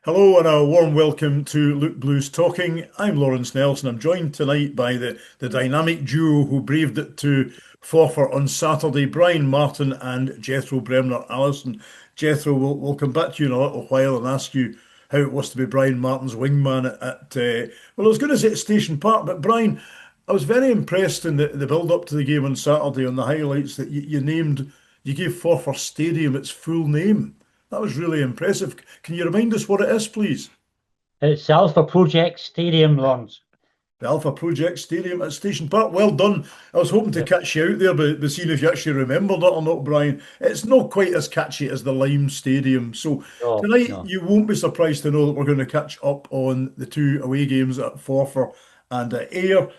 Hello and a warm welcome to Luke Blues Talking. I'm Lawrence Nelson. I'm joined tonight by the dynamic duo who braved it to Forfar on Saturday, Brian Martin and Jethro Bremner Allison. Jethro, we'll come back to you in a little while and ask you how it was to be Brian Martin's wingman well, I was going to say at Station Park, but Brian, I was very impressed in the build-up to the game on Saturday on the highlights that you gave Forfar Stadium its full name. That was really impressive. Can you remind us what it is, please? It's Alpha Project Stadium Lawns. The Alpha Project Stadium at Station Park. Well done. I was hoping to Yep. catch you out there, but seeing if you actually remembered it or not, Brian. It's not quite as catchy as the Lime Stadium. So No, tonight, no. you won't be surprised to know that we're going to catch up on the two away games at Forfar and at Ayr.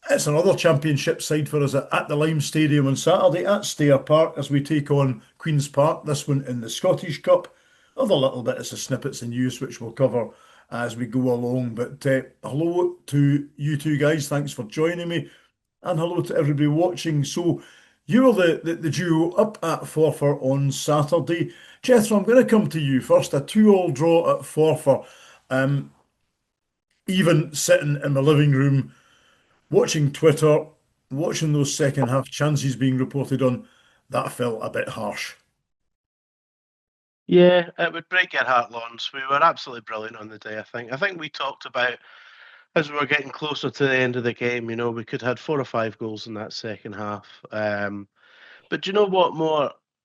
It's another championship side for us at the Lime Stadium on Saturday at Stair Park as we take on Queen's Park, this one in the Scottish Cup. Other little bits of snippets and news which we'll cover as we go along. But hello to you two guys. Thanks for joining me. And hello to everybody watching. So you're the duo up at Forfar on Saturday. Jethro, I'm going to come to you first. A 2-2 draw at Forfar. Um, Even sitting in my living room watching Twitter, watching those second half chances being reported on, that felt a bit harsh. Yeah, it would break your heart, Lawrence. We were absolutely brilliant on the day, I think. I think we talked about as we were getting closer to the end of the game, we could have had 4 or 5 goals in that second half. But do you know what?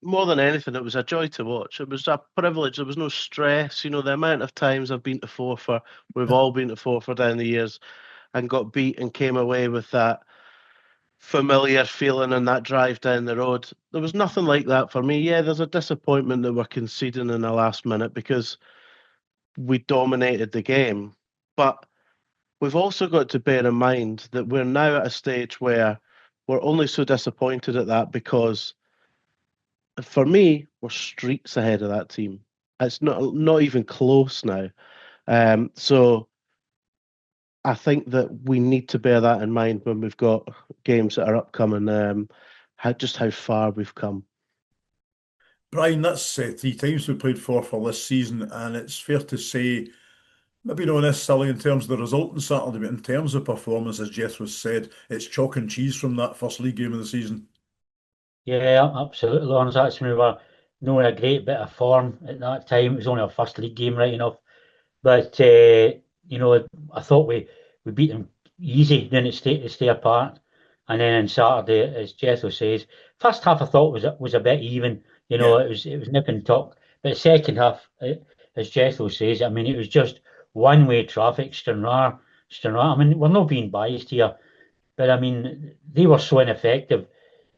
More than anything, it was a joy to watch. It was a privilege. There was no stress. The amount of times I've been to Forfar, we've all been to Forfar down the years and got beat and came away with that familiar feeling and that drive down the road. There was nothing like that for me. Yeah, there's a disappointment that we're conceding in the last minute because we dominated the game. But we've also got to bear in mind that we're now at a stage where we're only so disappointed at that because for me, we're streets ahead of that team. It's not even close now. So I think that we need to bear that in mind when we've got games that are upcoming. Just how far we've come. Brian, that's 3 times we played for this season, and it's fair to say, maybe not necessarily in terms of the result on Saturday, but in terms of performance, as Jethro said, it's chalk and cheese from that first league game of the season. Yeah, absolutely, Lawrence. That's when we were in a great bit of form at that time. It was only our first league game, right enough. But I thought we beat them easy then at Stair Park. And then on Saturday, as Jethro says, first half I thought was a bit even. Yeah. It was nip and tuck. But the second half, as Jethro says, I mean, it was just one-way traffic. Stranraer. I mean, we're not being biased here, but I mean, they were so ineffective.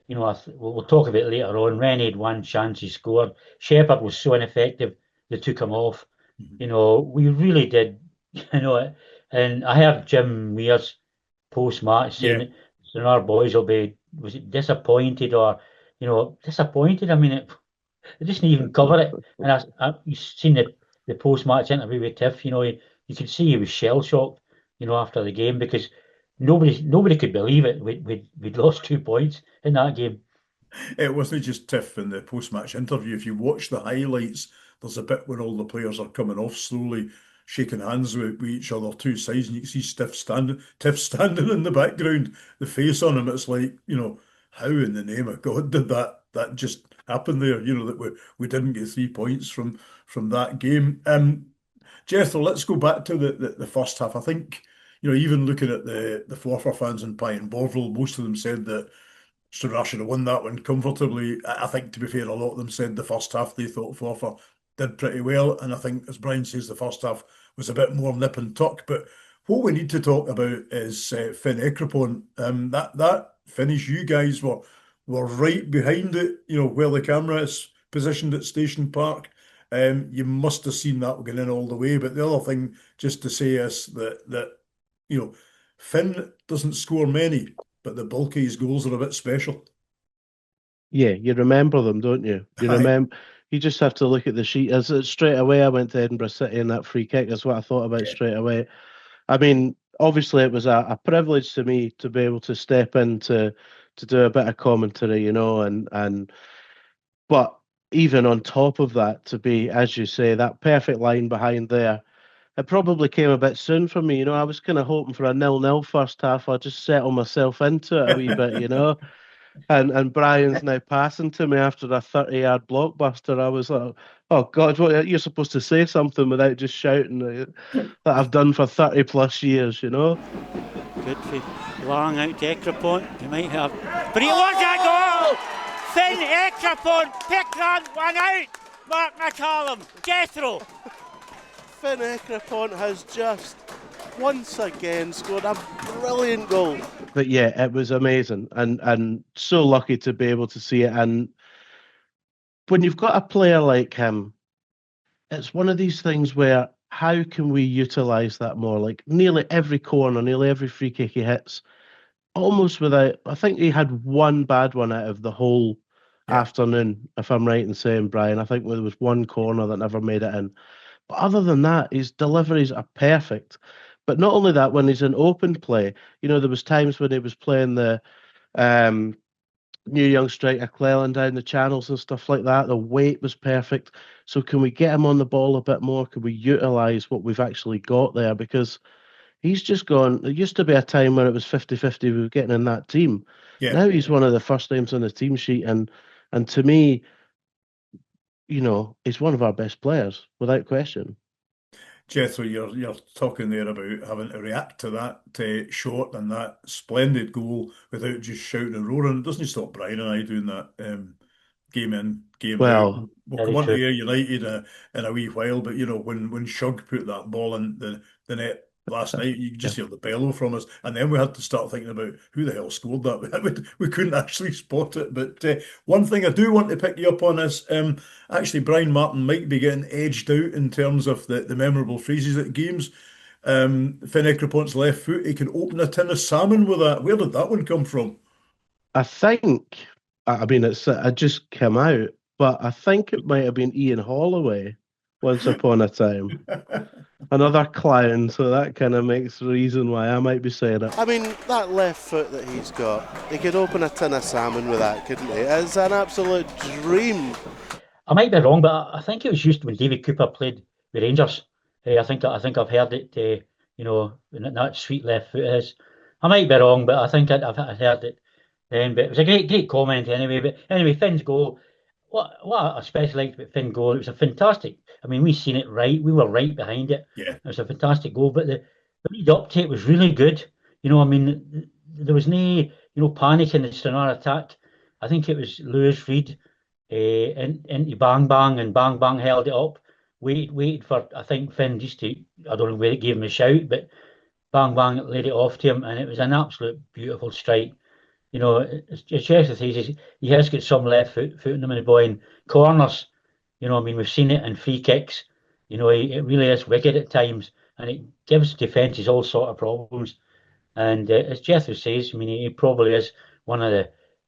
We'll talk about it later on. Rennie had one chance, he scored. Shepherd was so ineffective, they took him off. Mhm. We really did, you know, and I heard Jim Weir's post-match saying Yeah. that our boys will be, was it disappointed or, disappointed? I mean, they just didn't even cover it. And you seen the post-match interview with Tiff, you could see he was shell-shocked, after the game because nobody could believe it. We'd lost 2 points in that game. It wasn't just Tiff in the post-match interview. If you watch the highlights, there's a bit when all the players are coming off slowly, shaking hands with each other, two sides, and you can see Tiff standing in the background, the face on him. It's like, how in the name of God did that just happen there? That we didn't get 3 points from that game. Jethro, let's go back to the first half. I think, even looking at the Forfar fans in Pie and Bovril, most of them said that Stranraer should have won that one comfortably. I think, to be fair, a lot of them said the first half they thought Forfar did pretty well. And I think, as Brian says, the first half was a bit more nip and tuck. But what we need to talk about is Finn Ecrepont. That finish, you guys were right behind it, where the camera is positioned at Station Park. You must have seen that going in all the way. But the other thing, just to say, is that you know, Finn doesn't score many, but the bulk of his goals are a bit special. Yeah, you remember them, don't you? You Aye, remember. You just have to look at the sheet. Straight away, I went to Edinburgh City and that free kick. That's what I thought about yeah. straight away. I mean, obviously, it was a privilege to me to be able to step in to do a bit of commentary, but even on top of that, to be, as you say, that perfect line behind there, it probably came a bit soon for me. I was kind of hoping for a 0-0 first half. I just settle myself into it a wee bit. And Brian's now passing to me after a 30-yard blockbuster. I was like, oh God, what, you're supposed to say something without just shouting that I've done for 30 plus years, Good for long out to Ecrepont. You might have, but it was a goal! Finn Ecrepont pick that one out. Mark McCallum, Jethro. Finn Ecrepont has just once again scored a brilliant goal. But yeah, it was amazing and so lucky to be able to see it. And when you've got a player like him, it's one of these things where how can we utilise that more? Like nearly every corner, nearly every free kick he hits, almost without, I think he had one bad one out of the whole afternoon, if I'm right in saying, Brian. I think there was one corner that never made it in. But other than that, his deliveries are perfect. But not only that, when he's in open play, there was times when he was playing the new young striker Cleland down the channels and stuff like that. The weight was perfect. So can we get him on the ball a bit more? Can we utilise what we've actually got there? Because he's just gone. There used to be a time when it was 50-50 we were getting in that team. Yeah. Now he's one of the first names on the team sheet. And to me, he's one of our best players, without question. Jethro, you're talking there about having to react to that shot and that splendid goal without just shouting and roaring. It doesn't stop Brian and I doing that game in, game out. We'll come on to Ayr United in a wee while, but when Shug put that ball in the net last night, you could just hear the bellow from us, and then we had to start thinking about who the hell scored that. We couldn't actually spot it. But one thing I do want to pick you up on is actually Brian Martin might be getting edged out in terms of the memorable phrases at games. Finn Ecrepont's left foot, he can open a tin of salmon with that. Where did that one come from? I think, it just came out, but I think it might have been Ian Holloway once upon a time. Another clown, so that kind of makes the reason why I might be saying it. I mean, that left foot that he's got, he could open a tin of salmon with that, couldn't he? It's an absolute dream. I might be wrong, but I think it was used when David Cooper played with Rangers. I think I've heard it, that sweet left foot is. I might be wrong, but I think I've heard it then. But it was a great comment anyway. But anyway, Finn's goal. What I especially liked about Finn's goal, it was a fantastic. I mean, we seen it right. We were right behind it. Yeah. It was a fantastic goal. But the lead up to it was really good. There was no, panic in the Stranraer attack. I think it was Lewis Reid into Bang Bang, and Bang Bang held it up. Waited for, I think, Finn just to, I don't know whether it gave him a shout, but Bang Bang laid it off to him, and it was an absolute beautiful strike. As Jessica says, he has got some left foot in him, and the boy in corners. We've seen it in free kicks. It really is wicked at times, and it gives defences all sort of problems. And as Jethro says, he probably is one of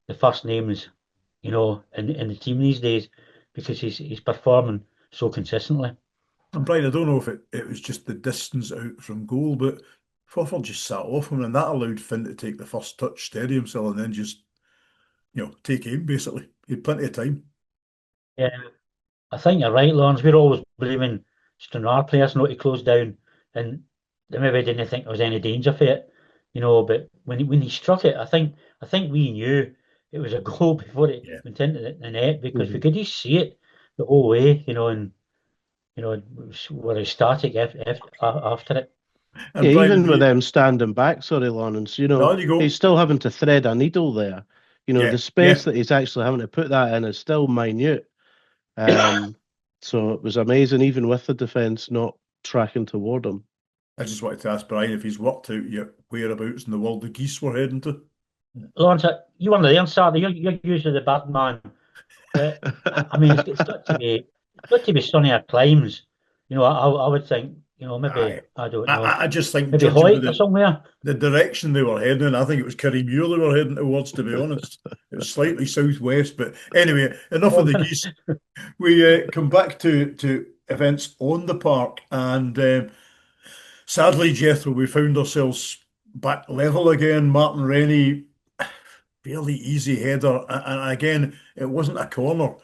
the first names, in the team these days, because he's performing so consistently. And Brian, I don't know if it was just the distance out from goal, but Forfar just sat off him, and that allowed Finn to take the first touch, steady himself, and then just, take aim, basically. He had plenty of time. Yeah, I think you're right, Lawrence. We're always blaming Stranraer players not to close down, and they maybe didn't think there was any danger for it, but when he struck it, I think we knew it was a goal before it went into the net, because we could just see it the whole way, and we're ecstatic after it. And yeah, Brian, even with them standing back, sorry, Lawrence, he's still having to thread a needle there. The space that he's actually having to put that in is still minute. So it was amazing, even with the defence not tracking toward him. I just wanted to ask Brian if he's worked out yet whereabouts in the world the geese were heading to. Lawrence, you were there on Saturday. You're usually the bad man. It's got to be sunnier climes. I would think. Maybe I don't know. I just think maybe Hoyt or somewhere. The direction they were heading in, I think it was Kirriemuir they were heading towards. To be honest, it was slightly southwest. But anyway, enough of the geese. We come back to events on the park, and sadly, Jethro, we found ourselves back level again. Martin Rennie, fairly easy header, and again, it wasn't a corner.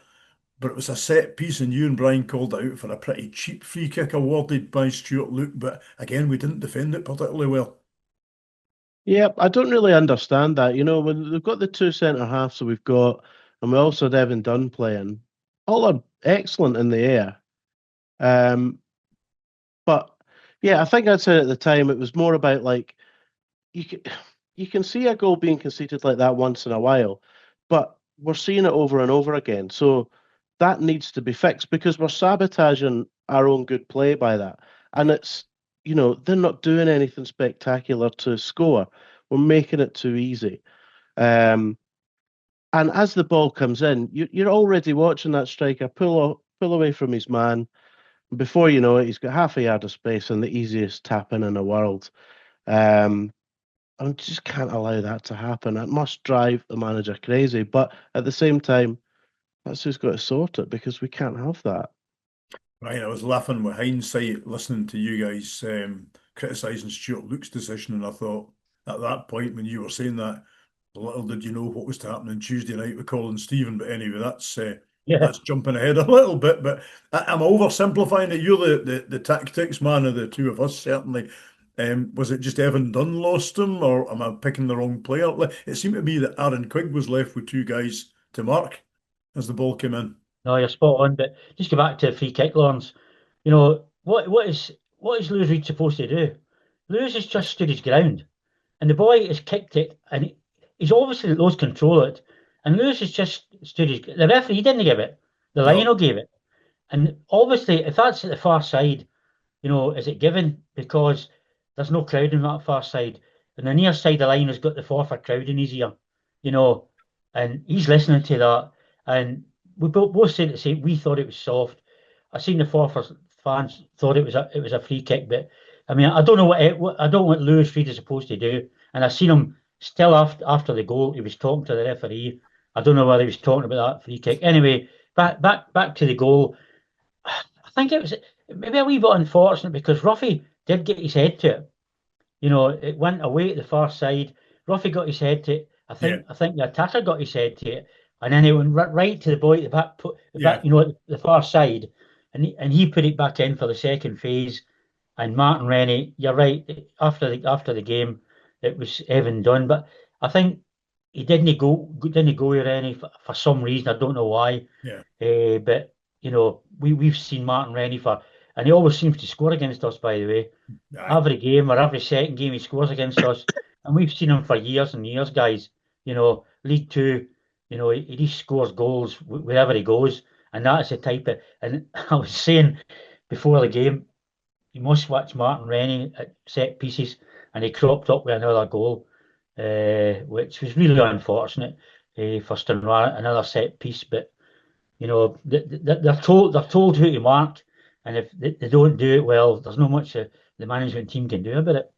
but it was a set piece, and you and Brian called out for a pretty cheap free kick awarded by Stuart Luke. But again, we didn't defend it particularly well. Yeah, I don't really understand that. When we've got the two centre halves that we've got, and we also had Evan Dunn playing, all are excellent in the air. But yeah, I think I'd said at the time it was more about like you can see a goal being conceded like that once in a while, but we're seeing it over and over again. So that needs to be fixed because we're sabotaging our own good play by that. And it's, they're not doing anything spectacular to score. We're making it too easy. And as the ball comes in, you're already watching that striker pull away from his man. Before you know it, he's got half a yard of space and the easiest tap in the world. I just can't allow that to happen. It must drive the manager crazy. But at the same time, that's who's got to sort it because we can't have that. Right, I was laughing with hindsight listening to you guys criticising Stuart Luke's decision, and I thought at that point when you were saying that, little did you know what was to happen on Tuesday night with Colin Stephen. But anyway, that's jumping ahead a little bit. But I'm oversimplifying it. You're the tactics man of the two of us, certainly. Was it just Evan Dunn lost him, or am I picking the wrong player? It seemed to me that Aaron Quigg was left with two guys to mark as the ball came in. No, you're spot on. But just go back to free kick, Lawrence. What is Lewis Reed supposed to do? Lewis has just stood his ground, and the boy has kicked it, and he's obviously lost control of it. And Lewis has just stood his. The referee didn't give it. The lino gave it, and obviously, if that's at the far side, is it given because there's no crowd on that far side, and the near side of the line has got the Forfar crowd in his ear, and he's listening to that, and we both said the same. We thought it was soft. I seen the Forfar fans thought it was a free kick, but I mean I don't know what Lewis Reed is supposed to do, and I seen him still after the goal. He was talking to the referee. I don't know whether he was talking about that free kick. Anyway, back to the goal. I think it was maybe a wee bit unfortunate because Ruffy did get his head to it. It went away at the far side. Ruffy got his head to it. I think the attacker got his head to it, and then it went right to the boy at the back, at the far side, and he put it back in for the second phase. And Martin Rennie, you're right. After the game, it was Evan Dunn, but I think he didn't go with Rennie for some reason. I don't know why. Yeah. But we've seen Martin Rennie and he always seems to score against us. By the way, every game or every second game he scores against us, and we've seen him for years and years, guys. League Two. He just scores goals wherever he goes, and that is the type of. And I was saying before the game, you must watch Martin Rennie at set pieces, and he cropped up with another goal, which was really unfortunate for Stranraer, another set piece. But they're told who to mark, and if they don't do it well, there's not much the management team can do about it.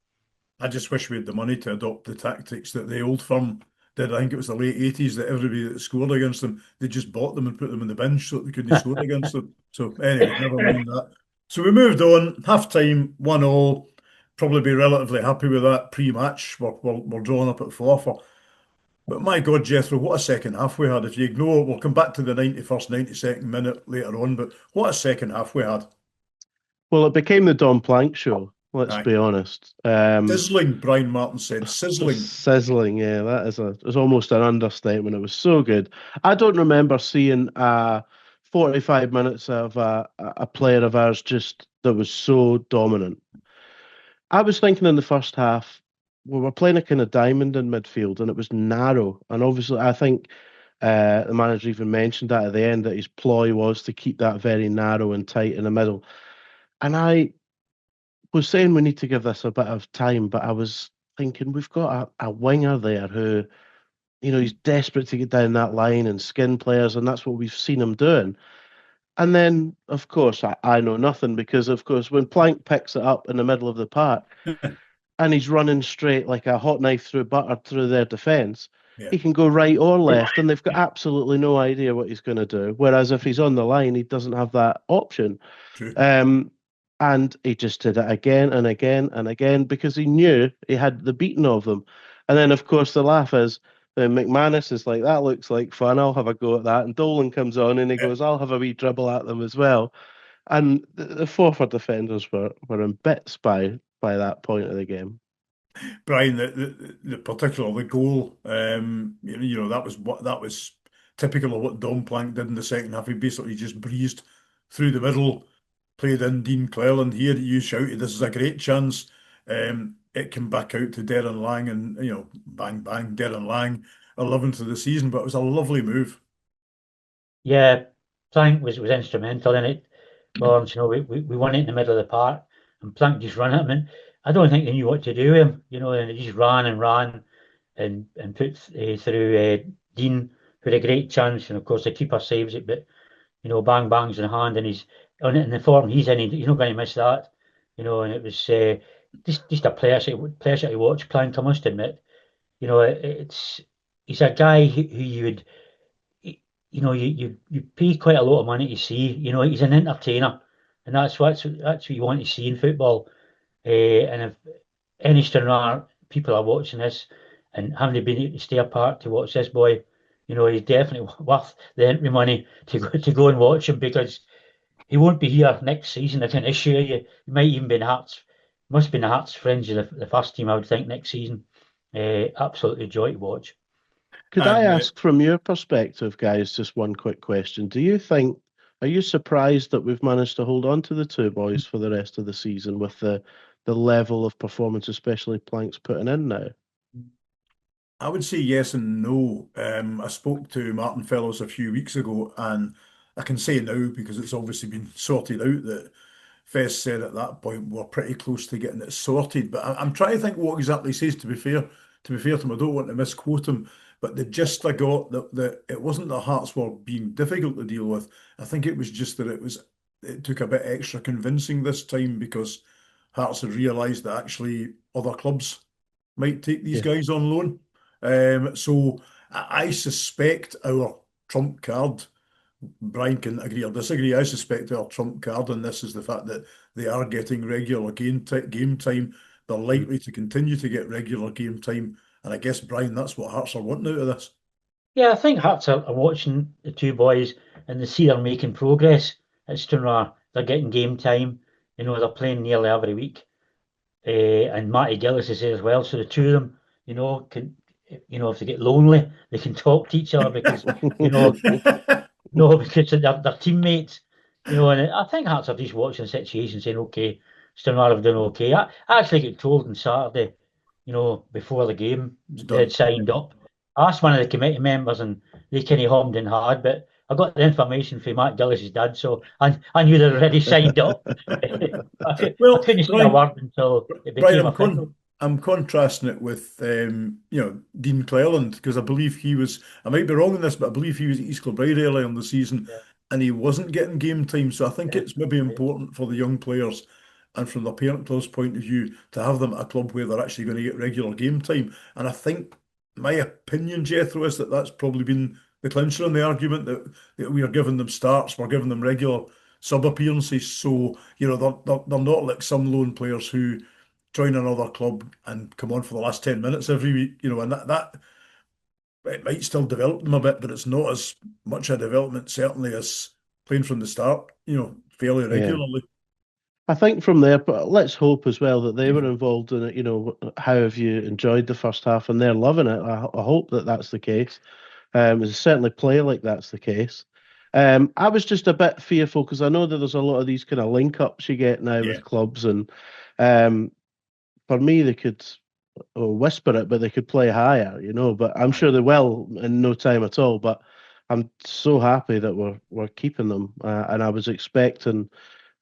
I just wish we had the money to adopt the tactics that the old firm did. I think it was the late 80s that everybody that scored against them, they just bought them and put them in the bench so that they couldn't score against them. So anyway, never mind that. So we moved on, half-time, 1-1, probably be relatively happy with that pre-match. We're drawing up at Forfar. But my God, Jethro, what a second half we had. If you ignore it, we'll come back to the 91st, 92nd minute later on, but what a second half we had. Well, it became the Don Plank show, let's be honest. Sizzling, Brian Martin said. Sizzling. Sizzling, yeah, that is almost an understatement. It was so good. I don't remember seeing 45 minutes of a player of ours just that was so dominant. I was thinking in the first half, we were playing a kind of diamond in midfield and it was narrow. And obviously, I think the manager even mentioned that at the end, that his ploy was to keep that very narrow and tight in the middle. And I was saying we need to give this a bit of time, but I was thinking we've got a winger there who, he's desperate to get down that line and skin players, and that's what we've seen him doing. And then, of course, I know nothing because, of course, when Plank picks it up in the middle of the park and he's running straight like a hot knife through butter through their defence, he can go right or left and they've got absolutely no idea what he's going to do. Whereas if he's on the line, he doesn't have that option. And he just did it again and again and again because he knew he had the beating of them. And then, of course, the laugh is McManus is like, that looks like fun. I'll have a go at that. And Dolan comes on and he goes, I'll have a wee dribble at them as well. And the Forfar defenders were in bits by that point of the game. Brian, the particular the goal, that was typical of what Dom Plank did in the second half. He basically just breezed through the middle, played in Dean Cleland here. You shouted, "This is a great chance." It came back out to Darren Lang, and bang bang, Darren Lang, 11th of the season. But it was a lovely move. Yeah, Plank was instrumental in it. Lawrence, we won it in the middle of the park, and Plank just ran at him. And I don't think they knew what to do with him, and he just ran and ran and put through Dean, who had a great chance. And of course, the keeper saves it, but bang bang's in the hand, and he's on it in the form he's in. He's not going to miss that, And it was just a pleasure to watch Plank. I must admit, he's a guy who you would. You pay quite a lot of money to see. He's an entertainer, and that's what you want to see in football. And if any Stranraer people are watching this and haven't been able to stay apart to watch this boy, he's definitely worth the entry money to go and watch him, because he won't be here next season. I can assure you. He might even be must be in the Hearts fringe of the first team, I would think, next season. Absolutely joy to watch. Could I ask from your perspective, guys, just one quick question? Are you surprised that we've managed to hold on to the two boys for the rest of the season with the level of performance, especially Plank's putting in now? I would say yes and no. I spoke to Martin Fellows a few weeks ago, and I can say now, because it's obviously been sorted out, that Fez said at that point we're pretty close to getting it sorted. But I'm trying to think what exactly he says, to be fair to him. I don't want to misquote him. But the gist I got that it wasn't the Hearts were being difficult to deal with. I think it was just that it took a bit extra convincing this time, because Hearts had realised that actually other clubs might take these guys on loan. So I suspect our trump card, Brian can agree or disagree, I suspect our trump card on this is the fact that they are getting regular game time. They're likely to continue to get regular game time. And I guess, Brian, that's what Hearts are wanting out of this. Yeah, I think Hearts are watching the two boys, and they see they're making progress at Stranraer. They're getting game time. They're playing nearly every week. And Matty Gillis is there as well. So the two of them, can, if they get lonely, they can talk to each other, because, because they're teammates. And I think Hearts are just watching the situation, saying, okay, Stranraer have done okay. I actually get told on Saturday, before the game, they had signed up. I asked one of the committee members, and they kind of hummed and hawed, but I got the information from Matt Gillis' dad, so I knew they'd already signed up. I couldn't say a word until it became official. I'm contrasting it with Dean Cleland, because I believe I might be wrong on this, but I believe he was at East Kilbride early in the season, and he wasn't getting game time. So I think it's maybe important for the young players, and from the parent club's point of view, to have them at a club where they're actually going to get regular game time. And I think my opinion, Jethro, is that that's probably been the clincher in the argument, that we are giving them starts, we're giving them regular sub appearances. So they're not like some loan players who join another club and come on for the last 10 minutes every week. And that it might still develop them a bit, but it's not as much a development certainly as playing from the start. Fairly regularly. I think from there, but let's hope as well that they were involved in it. How have you enjoyed the first half? And they're loving it. I hope that that's the case. It's certainly play like that's the case. I was just a bit fearful, because I know that there's a lot of these kind of link-ups you get now with clubs, and for me, they could whisper it, but they could play higher, But I'm sure they will in no time at all. But I'm so happy that we're keeping them, and I was expecting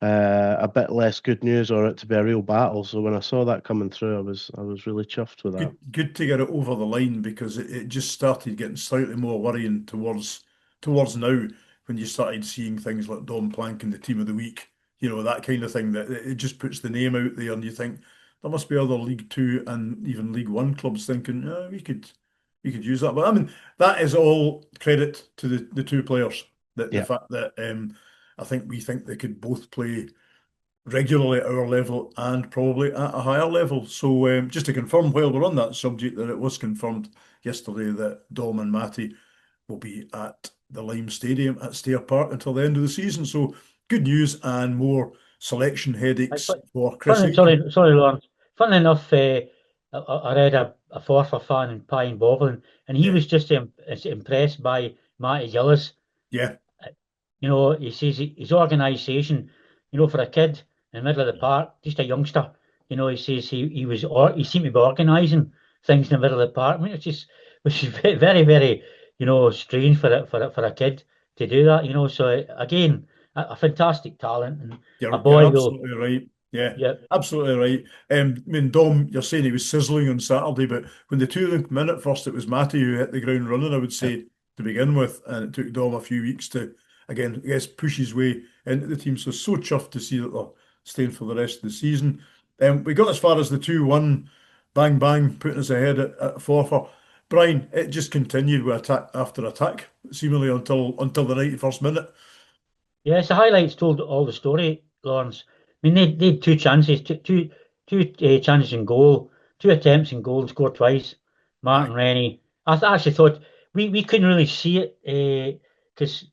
a bit less good news, or it to be a real battle. So when I saw that coming through, I was really chuffed with that. Good to get it over the line, because it just started getting slightly more worrying towards now, when you started seeing things like Dom Plank in the team of the week, that kind of thing, that it just puts the name out there, and you think there must be other League Two and even League One clubs thinking, we could use that. But I mean, that is all credit to the two players. The fact that I think we think they could both play regularly at our level and probably at a higher level. So just to confirm, while we're on that subject, that it was confirmed yesterday that Dom and Matty will be at the Lime Stadium at Stair Park until the end of the season. So good news and more selection headaches for Chris Aitken. Sorry, Lawrence. Funny enough, I read a Forfar fan in Pine Bovelin, and he was just impressed by Matty Gillis. Yeah. He says his organisation, for a kid in the middle of the park, just a youngster, he says he seemed to be organising things in the middle of the park. I mean, which is very, very, strange for a kid to do that. So again, a fantastic talent and You're, a boy you're absolutely right. Yeah, absolutely right. I mean, Dom, you're saying he was sizzling on Saturday, but when the two of them came in at first, it was Matty who hit the ground running, I would say, to begin with, and it took Dom a few weeks to, again, I guess, push his way into the team. So chuffed to see that they're staying for the rest of the season. We got as far as the 2-1, bang, bang, putting us ahead at Forfar. Brian, it just continued with attack after attack, seemingly until the 91st minute. Yes, the highlights told all the story, Lawrence. I mean, they had two chances, two chances in goal, 2 attempts in goal and scored twice. Martin Rennie. I actually thought we couldn't really see it because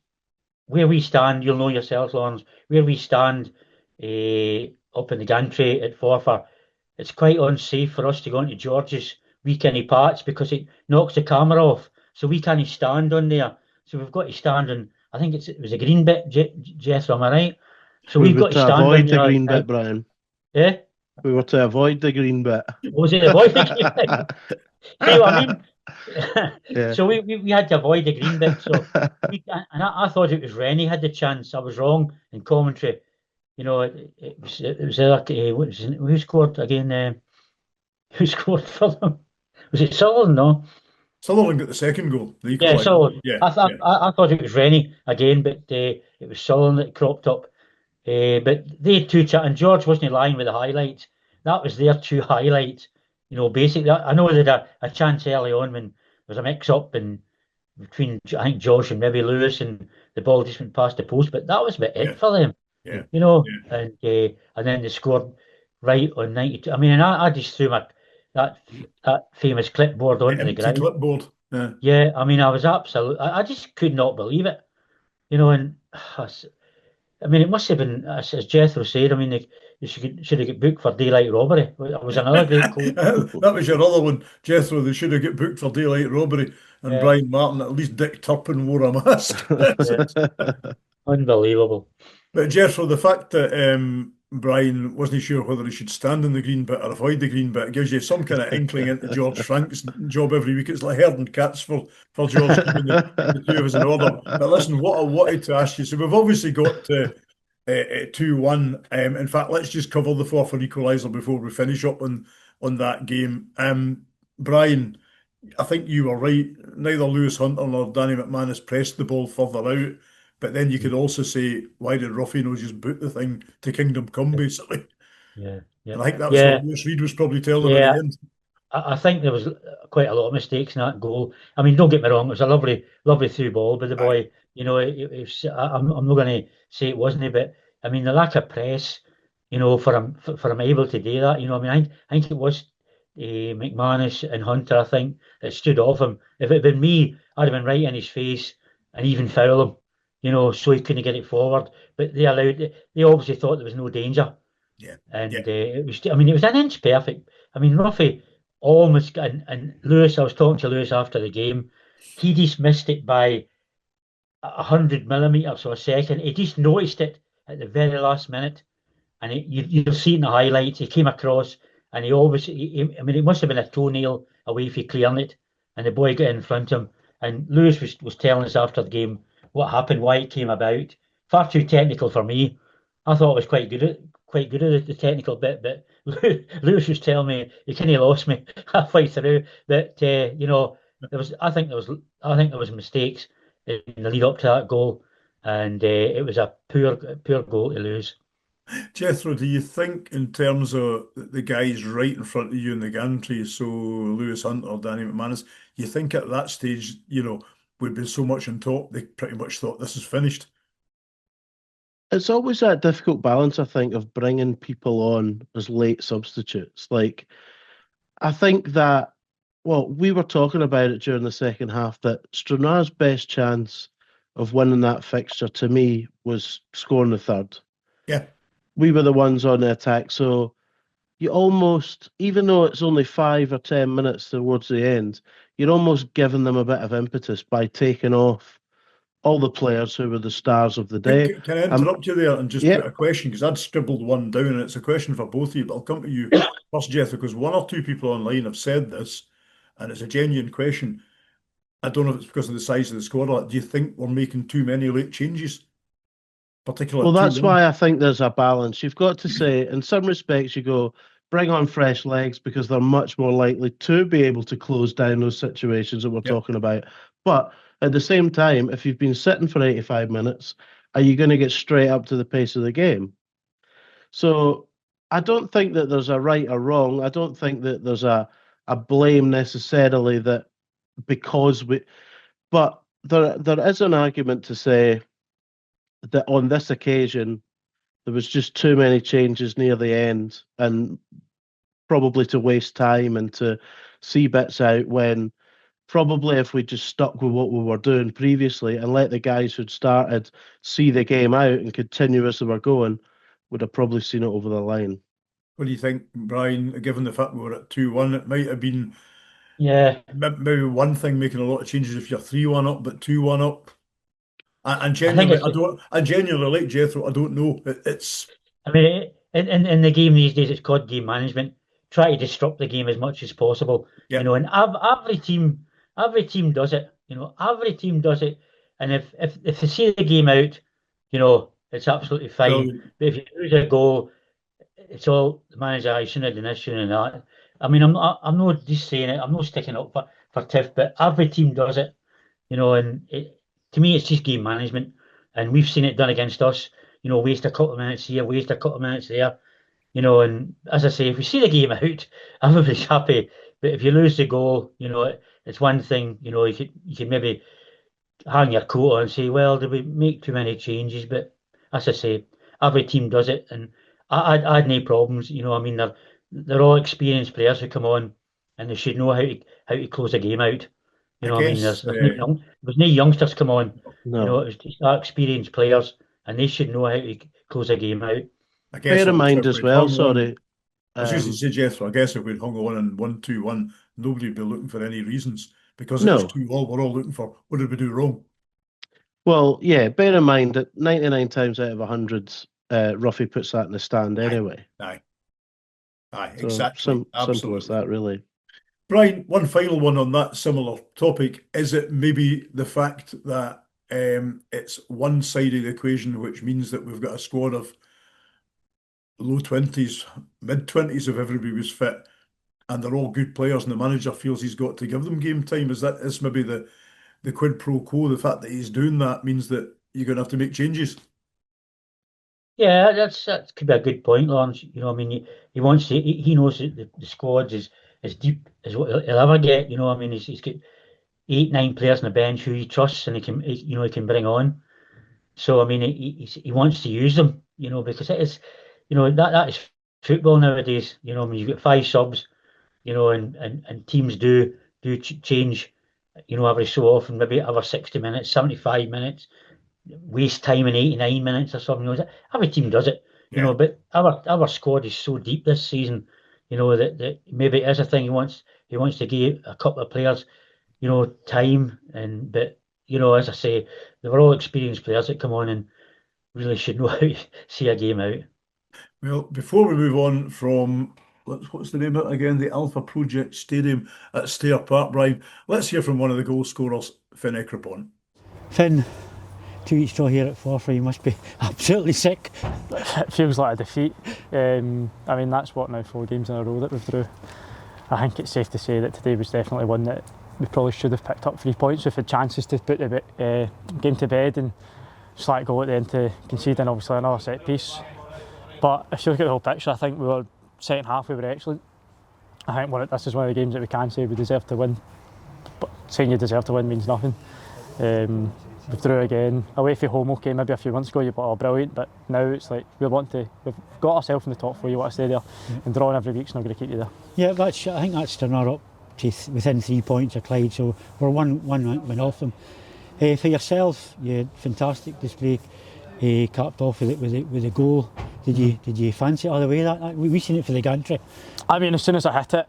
where we stand, you'll know yourself, Lawrence, where we stand up in the gantry at Forfar, it's quite unsafe for us to go into George's weekend patch because it knocks the camera off. So we can't stand on there. So we've got to stand on, I think it was a green bit, Jethro, am I right? So we've got to stand avoid on the green bit, Brian. Yeah? We were to avoid the green bit. Was it avoid the green bit? See what I mean? Yeah. So we had to avoid the green bit. So I thought it was Rennie had the chance. I was wrong in commentary. It was like who scored again? Who scored for them? Was it Sutherland? No. Sutherland got the second goal. The Yeah, equaliser. Sutherland. I thought it was Rennie again, but it was Sutherland that cropped up. But they had two and George wasn't lying with the highlights. That was their 2 highlights. Basically, I know they had a chance early on when there was a mix-up between, I think, Josh and maybe Lewis, and the ball just went past the post, but that was about it for them. Yeah. And then they scored right on 92. I mean, and I just threw that famous clipboard onto the ground. Clipboard. Yeah, I mean, I was I just could not believe it. And I mean, it must have been, as Jethro said, I mean, they should have got booked for daylight robbery. It was another great quote. That was your other one, Jethro. They should have got booked for daylight robbery. And Brian Martin, at least Dick Turpin wore a mask. Unbelievable. But Jethro, the fact that Brian wasn't sure whether he should stand in the green bit or avoid the green bit gives you some kind of inkling into George Frank's job every week. It's like herding cats for George, keeping the two of us in order. But listen, what I wanted to ask you, so we've obviously got to 2-1. In fact, let's just cover the Forfar equaliser before we finish up on that game. Brian, I think you were right. Neither Lewis Hunter nor Danny McManus pressed the ball further out. But then you could also say, why did Ruffino just boot the thing to Kingdom Come, basically? Yeah. And I think that was what Lewis Reed was probably telling him at the end. I think there was quite a lot of mistakes in that goal. I mean, don't get me wrong, it was a lovely through ball by the boy. I'm not going to say it wasn't, but I mean, the lack of press, for him able to do that, I mean, I think it was McManus and Hunter, I think, that stood off him. If it had been me, I'd have been right in his face and even foul him. So he couldn't get it forward. But they obviously thought there was no danger. Yeah. And it was an inch perfect. I mean, Ruffy almost, and Lewis, I was talking to Lewis after the game, he just missed it by 100 millimeters or a second. He just noticed it at the very last minute. And you'll see in the highlights, he came across and it must have been a toenail away from clearing it. And the boy got in front of him. And Lewis was telling us after the game what happened, why it came about. Far too technical for me. I thought it was quite good at the technical bit, but Lewis was telling me he kind of lost me halfway through. That I think there was mistakes in the lead up to that goal, and it was a poor goal to lose. Jethro, do you think in terms of the guys right in front of you in the gantry, so Lewis Hunter or Danny McManus, you think at that stage, we'd been so much on top, they pretty much thought this is finished? It's always that difficult balance, I think, of bringing people on as late substitutes. Like, I think that Well, we were talking about it during the second half that Stranraer's best chance of winning that fixture to me was scoring the third. Yeah. We were the ones on the attack, so you almost, even though it's only 5 or 10 minutes towards the end, you're almost giving them a bit of impetus by taking off all the players who were the stars of the day. Can I interrupt you there and just put a question? Because I'd scribbled one down, and it's a question for both of you, but I'll come to you first, Jeff, because one or two people online have said this, and it's a genuine question. I don't know if it's because of the size of the squad or do you think we're making too many late changes? Particularly well, that's why I think there's a balance. You've got to say, in some respects, you go, bring on fresh legs because they're much more likely to be able to close down those situations that we're talking about. But at the same time, if you've been sitting for 85 minutes, are you going to get straight up to the pace of the game? So I don't think that there's a right or wrong. I don't think that there's a blame necessarily that because we... But there is an argument to say that on this occasion, there was just too many changes near the end and probably to waste time and to see bits out when probably if we just stuck with what we were doing previously and let the guys who'd started see the game out and continue as they were going, would have probably seen it over the line. What do you think, Brian, given the fact we were at 2-1, it might have been maybe one thing making a lot of changes if you're 3-1 up, but 2-1 up. And genuinely, I genuinely like Jethro. I don't know. I mean, in the game these days, it's called game management. Try to disrupt the game as much as possible. Yeah. You know, and every team does it. You know, every team does it. And if they see the game out, you know, it's absolutely fine. Brilliant. But if you lose a goal, it's all the manager. I shouldn't have done this, shouldn't have that. I mean, I'm not just saying it. I'm not sticking up for Tiff, but every team does it. You know, and to me, it's just game management, and we've seen it done against us. You know, waste a couple of minutes here, waste a couple of minutes there. You know, and as I say, if we see the game out, everybody's happy. But if you lose the goal, you know, it's one thing. You know, you could maybe hang your coat on and say, well, did we make too many changes? But as I say, every team does it, and I had no problems. You know, I mean, they're all experienced players who come on, and they should know how to close a game out. You know, I mean, there's no youngsters come on. No. You know, it's just our experienced players, and they should know how to close a game out. Bear in mind as well, sorry. I was used to say, Jethro, I guess if we'd hung on and 1-2-1, nobody would be looking for any reasons. Because it's 2-2, we're all looking for, what did we do wrong? Well, yeah, bear in mind that 99 times out of 100, Ruffy puts that in the stand anyway. Aye, So exactly. simple as that, really. Brian, one final one on that similar topic. Is it maybe the fact that it's one side of the equation, which means that we've got a squad of low 20s, mid 20s if everybody was fit, and they're all good players, and the manager feels he's got to give them game time? Is maybe the quid pro quo? The fact that he's doing that means that you're going to have to make changes. Yeah, that could be a good point, Lawrence. You know, I mean, he wants to. He knows that the squad is as deep as what he'll ever get. You know, I mean, he's got 8-9 players on the bench who he trusts and he can bring on. So I mean, he wants to use them. You know, because it is, you know, that is football nowadays. You know, I mean, you've got 5 subs. You know, and teams do change. You know, every so often, maybe every 60 minutes, 75 minutes. Waste time in 89 minutes or something. You know, every team does it, you know, but our squad is so deep this season, you know, that maybe it is a thing he wants to give a couple of players, you know, time. But you know, as I say, they were all experienced players that come on and really should know how to see a game out. Well, before we move on from what's the name of it again? The Alpha Project Stadium at Stair Park, Brian. Let's hear from one of the goal scorers, Finn Ecrepont. Finn, 2 weeks draw here at Forfar, you must be absolutely sick. It feels like a defeat. I mean, that's what now, 4 games in a row that we've drew. I think it's safe to say that today was definitely one that we probably should have picked up 3 points. We've had chances to put the game to bed and slack goal at the end to concede, and obviously another set piece. But if you look at the whole picture, I think we were second half we were excellent. I think this is one of the games that we can say we deserve to win. But saying you deserve to win means nothing. We drew again away from home, okay, maybe a few months ago you thought, oh brilliant, but now it's like we've got ourselves in the top 4, you want to stay there, and drawing every week's not going to keep you there. Yeah, I think that's Stranraer up within 3 points of Clyde, so we're one win off them. For yourself, you had fantastic display, capped off with a goal. Did you fancy it all the way? That we seen it for the gantry. I mean, as soon as I hit it,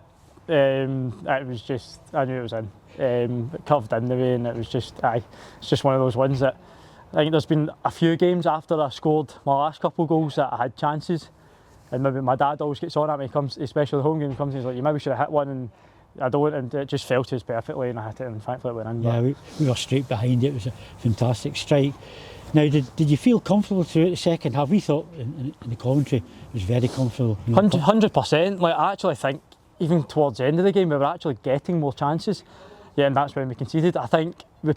it was just, I knew it was in. It curved in the way, and it was just, it's just one of those ones that I think there's been a few games after I scored my last couple of goals that I had chances, and maybe my dad always gets on at me, especially the home game, comes and he's like, you maybe should have hit one, and I don't, and it just fell to us perfectly, and I hit it, and thankfully it went in. Yeah, we were straight behind it. It was a fantastic strike. Now, did you feel comfortable throughout the second half? We thought in the commentary it was very comfortable. 100%. Like, I actually think even towards the end of the game we were actually getting more chances. Yeah, and that's when we conceded. I think we're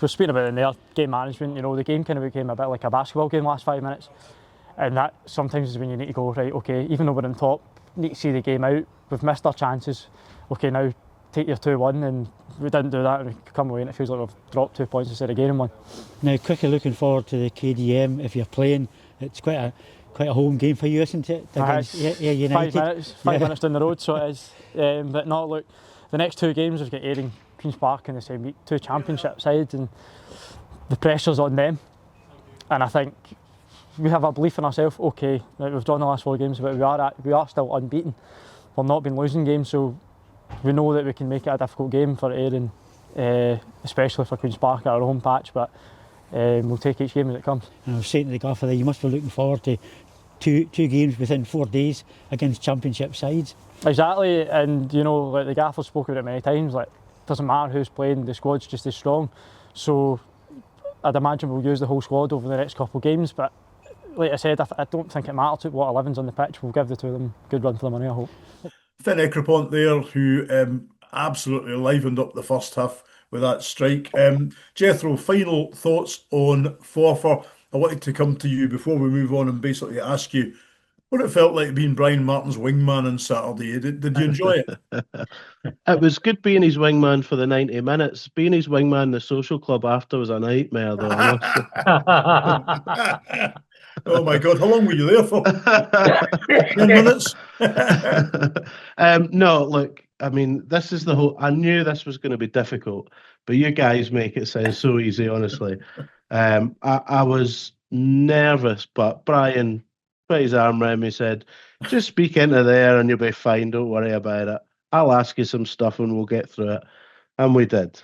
speaking about in there game management. You know, the game kind of became a bit like a basketball game last 5 minutes, and that sometimes is when you need to go, right, okay, even though we're on top, need to see the game out. We've missed our chances. Okay, now take your 2-1, and we didn't do that, and we come away and it feels like we've dropped 2 points instead of gaining one. Now, quickly looking forward to the KDM. If you're playing, it's quite a home game for you, isn't it? Against Ayr United. 5 minutes down the road, so it is. But no, look, the next 2 games we've got Ayr and Queen's Park in the same week, 2 championship sides, and the pressure's on them. And I think we have a belief in ourselves. Okay, like we've drawn the last 4 games, but we are still unbeaten. We've not been losing games, so we know that we can make it a difficult game for Ayr, especially for Queen's Park at our home patch. But we'll take each game as it comes. And I was saying to the gaffer there, you must be looking forward to two games within 4 days against championship sides. Exactly, and you know, like the gaffer spoke about it many times. Like, it doesn't matter who's playing, the squad's just as strong. So I'd imagine we'll use the whole squad over the next couple of games. But like I said, I don't think it matters what 11's on the pitch. We'll give the 2 of them a good run for the money, I hope. Finn Ecrepont there, who absolutely livened up the first half with that strike. Jethro, final thoughts on Forfar. I wanted to come to you before we move on and basically ask you what it felt like being Brian Martin's wingman on Saturday. Did you enjoy it? It was good being his wingman for the 90 minutes. Being his wingman in the social club after was a nightmare, though. Oh my God, how long were you there for? 10 minutes? No, look, I mean, this is the whole... I knew this was going to be difficult, but you guys make it sound so easy, honestly. I was nervous, but Brian put his arm around me and said, just speak into there and you'll be fine, don't worry about it. I'll ask you some stuff and we'll get through it. And we did.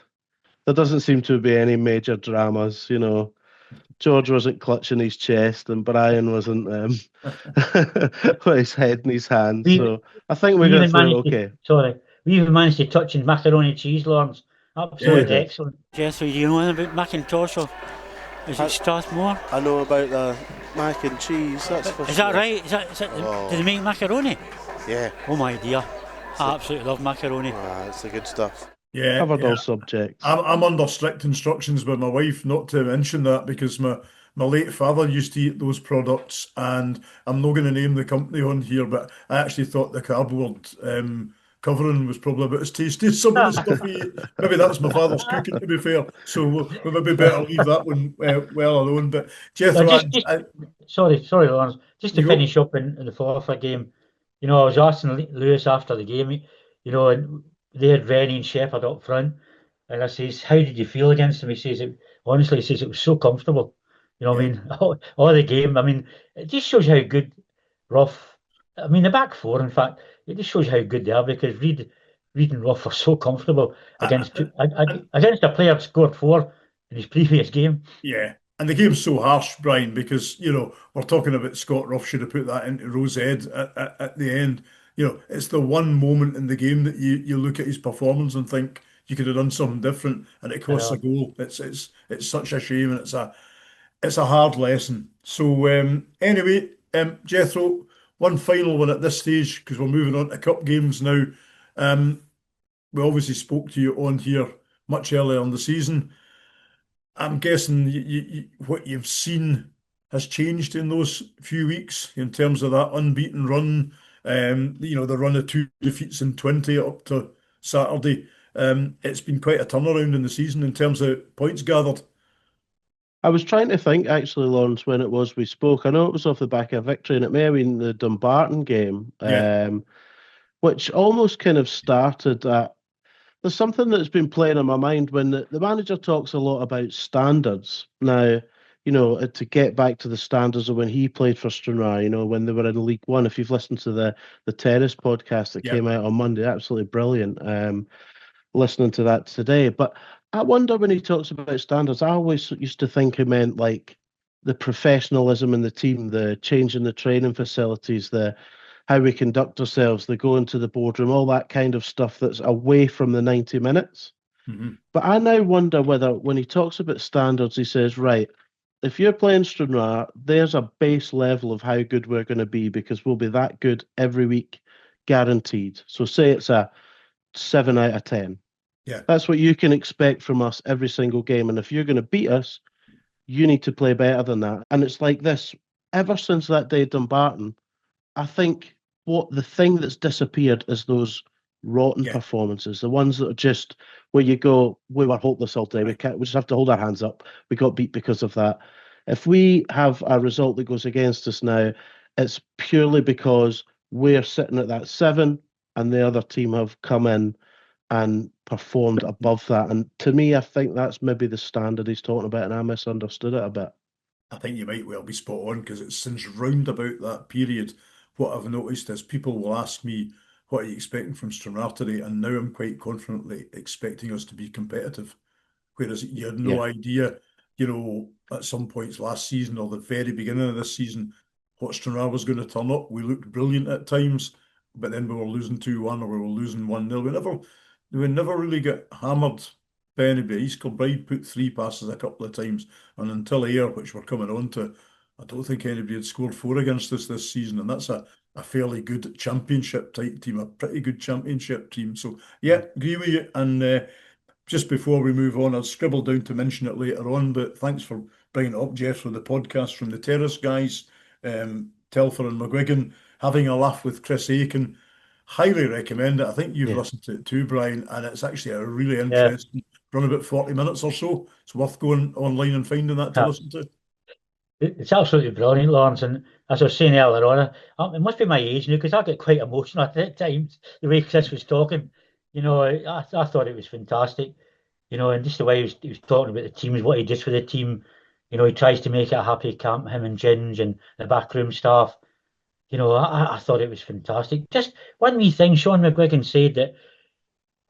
There doesn't seem to be any major dramas, you know. George wasn't clutching his chest and Brian wasn't put his head in his hand. So I think we got through okay. We even managed to touch in macaroni and cheese, Lawrence. Absolutely excellent. Jethro, do you know anything about Macintosh or is it Strathmore? I know about the mac and cheese, that's for Is that right? Is that do they make macaroni? Yeah. Oh my dear. I absolutely love macaroni. It's the good stuff. Yeah, covered all subjects. I'm under strict instructions by my wife not to mention that because my late father used to eat those products, and I'm not going to name the company on here, but I actually thought the cardboard covering was probably about as tasty as some of the stuff he ate. Maybe that's my father's cooking, to be fair. So we maybe better leave that one well alone. But Jethro, sorry, Lawrence. Just to finish up in the Forfar game, you know, I was asking Lewis after the game, you know, and they had Rennie and Shepherd up front, and I says, "How did you feel against them?" He says, "Honestly, he says it was so comfortable." You know what I mean? All the game. I mean, it just shows how good Rough. I mean, the back 4, in fact, it just shows how good they are because Reid and Rough are so comfortable against a player who scored 4 in his previous game. Yeah. And the game's so harsh, Brian, because, you know, we're talking about Scott Rough should have put that into Rose's head at the end. You know, it's the one moment in the game that you look at his performance and think you could have done something different, and it costs a goal. It's such a shame, and it's a hard lesson. So anyway, Jethro, one final one at this stage because we're moving on to cup games now. We obviously spoke to you on here much earlier in the season. I'm guessing what you've seen has changed in those few weeks in terms of that unbeaten run. You know, the run of 2 defeats in 20 up to Saturday. It's been quite a turnaround in the season in terms of points gathered. I was trying to think, actually, Lawrence, when it was we spoke. I know it was off the back of a victory, and it may have been the Dumbarton game, which almost kind of started at there's something that's been playing in my mind when the manager talks a lot about standards. Now, to get back to the standards of when he played for Stranraer, when they were in League One. If you've listened to the Terrace podcast that came out on Monday, absolutely brilliant. Listening to that today. But I wonder, when he talks about standards, I always used to think he meant like the professionalism in the team, the change in the training facilities, the how we conduct ourselves, the going to the boardroom, all that kind of stuff that's away from the 90 minutes. But I now wonder whether, when he talks about standards, he says, right, if you're playing Stranraer, there's a base level of how good we're going to be, because we'll be that good every week, guaranteed. So say it's a 7 out of 10. Yeah. That's what you can expect from us every single game. And if you're going to beat us, you need to play better than that. And it's like this, ever since that day at Dumbarton, I think the thing that's disappeared is those rotten performances, the ones that are just where you go, we were hopeless all day. We just have to hold our hands up. We got beat because of that. If we have a result that goes against us now, it's purely because we're sitting at that 7 and the other team have come in and performed above that. And to me, I think that's maybe the standard he's talking about, and I misunderstood it a bit. I think you might well be spot on, because it's since round about that period, what I've noticed is people will ask me, what are you expecting from Stranraer today? And now I'm quite confidently expecting us to be competitive. Whereas you had no idea, at some points last season or the very beginning of this season, what Stranraer was going to turn up. We looked brilliant at times, but then we were losing 2-1 or we were losing 1-0. We never really got hammered by anybody. East Kilbride put 3 passes a couple of times, and until Ayr, which we're coming on to, I don't think anybody had scored 4 against us this season, and that's a fairly good championship type team, a pretty good championship team. So yeah, agree with you. And just before we move on, I'll scribble down to mention it later on, but thanks for bringing it up, Jeff, for the podcast from the Terrace guys, Telfer and McGuigan, having a laugh with Chris Aitken. Highly recommend it. I think you've listened to it too, Brian, and it's actually a really interesting, run about 40 minutes or so. It's worth going online and finding that to listen to. It's absolutely brilliant, Lawrence. And as I was saying earlier on, it must be my age now, because I get quite emotional at times, the way Chris was talking. I thought it was fantastic. And just the way he was talking about the teams, what he does for the team. He tries to make it a happy camp, him and Ginge and the backroom staff. I thought it was fantastic. Just one wee thing, Sean McGuigan said that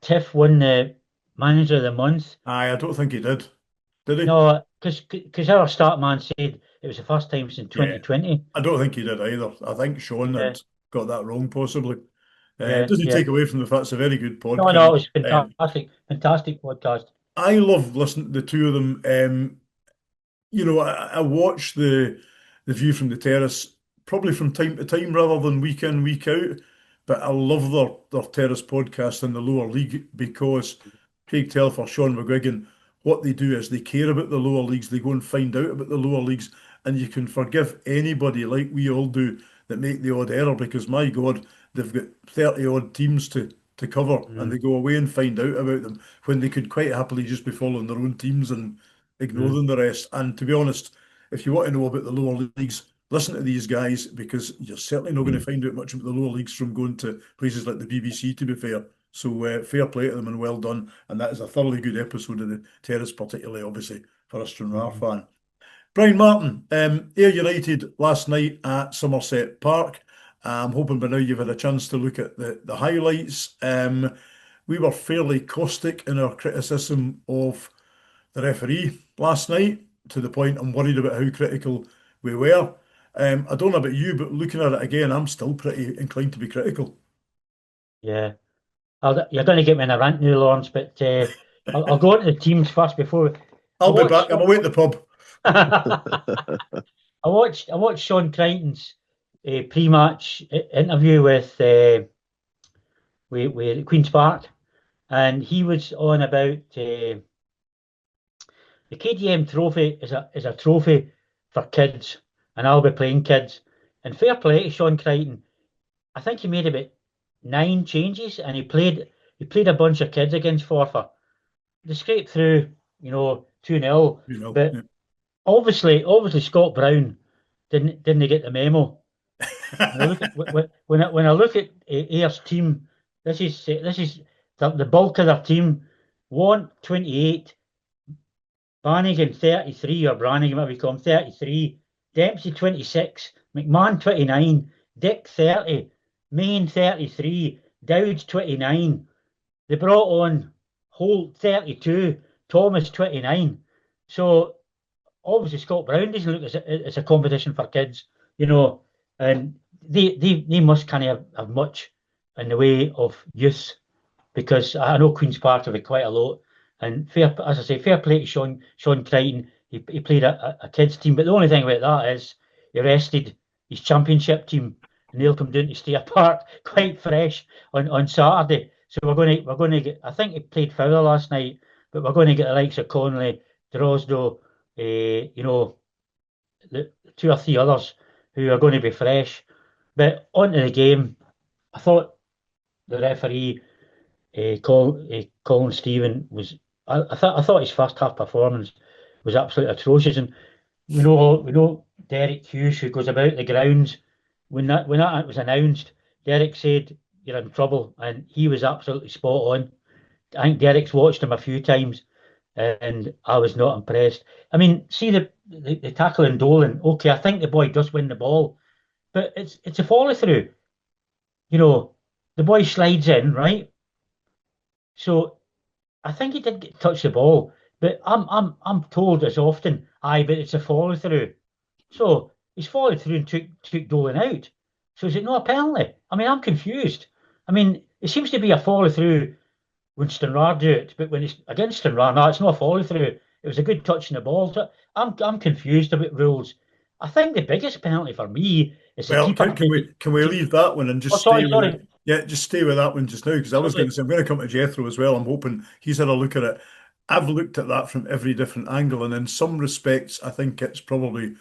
Tiff won the Manager of the Month. I don't think he did. Did he? No, because our start man said it was the first time since 2020. I don't think he did either. I think Sean had got that wrong, possibly. It doesn't take away from the fact it's a very good podcast. No, it was fantastic. Fantastic podcast. I love listening to the two of them. I watch the View from the Terrace probably from time to time rather than week in, week out. But I love their Terrace podcast in the lower league, because Craig Telfer, Sean McGuigan, what they do is they care about the lower leagues. They go and find out about the lower leagues, and you can forgive anybody, like we all do, that make the odd error, because my God, they've got 30 odd teams to cover, and they go away and find out about them when they could quite happily just be following their own teams and ignoring the rest. And to be honest, if you want to know about the lower leagues, listen to these guys, because you're certainly not going to find out much about the lower leagues from going to places like the BBC, to be fair. So fair play to them and well done. And that is a thoroughly good episode of the Terrace, particularly, obviously, for a Stranraer fan. Brian Martin, Ayr United last night at Somerset Park. I'm hoping by now you've had a chance to look at the highlights. We were fairly caustic in our criticism of the referee last night, to the point I'm worried about how critical we were. I don't know about you, but looking at it again, I'm still pretty inclined to be critical. Yeah. You're going to get me in a rant now, Lawrence, but I'll go into the teams first before. I'll be back. I'm away at the pub. I watched Sean Crichton's pre-match interview with Queen's Park, and he was on about the KDM trophy is a trophy for kids, and I'll be playing kids. And fair play to Sean Crichton. I think he made about 9 changes, and he played a bunch of kids against Forfar. They scraped through, 2-0. But obviously Scott Brown didn't get the memo. When I look at Ayr's team, this is the bulk of their team. Want 28, Bannigan 33, or Brannigan, what we call him, 33, Dempsey 26, McMahon 29, Dick 30, Main 33, Dowd 29. They brought on Holt 32, Thomas 29. So obviously Scott Brown doesn't look as a competition for kids, and they must kind of have much in the way of youth, because I know Queen's Park have it quite a lot. And as I say, fair play to Sean Crichton. He played a kids team, but the only thing about that is he rested his championship team, and they'll come down to stay apart quite fresh on Saturday. So we're going to get. I think he played Fowler last night, but we're going to get the likes of Connolly, Drosdo, the 2 or 3 others who are going to be fresh. But onto the game, I thought the referee, Colin Stephen, was. I thought his first half performance was absolutely atrocious, and we know Derek Hughes, who goes about the grounds. When that was announced, Derek said, "You're in trouble," and he was absolutely spot on. I think Derek's watched him a few times, and I was not impressed. I mean, see the tackle in Dolan. Okay, I think the boy does win the ball, but it's a follow through. The boy slides in, right? So I think he did touch the ball, but I'm told as often, aye, but it's a follow through. So he's followed through and took Dolan out. So is it not a penalty? I mean, I'm confused. I mean, it seems to be a follow through when Stranraer do it, but when it's against Stranraer, no, it's not a follow through. It was a good touch in the ball. So I'm confused about rules. I think the biggest penalty for me is the keeper. Can we leave that one and just sorry. Just stay with that one just now, because I was going to say I'm going to come to Jethro as well. I'm hoping he's had a look at it. I've looked at that from every different angle, and in some respects, I think it's probably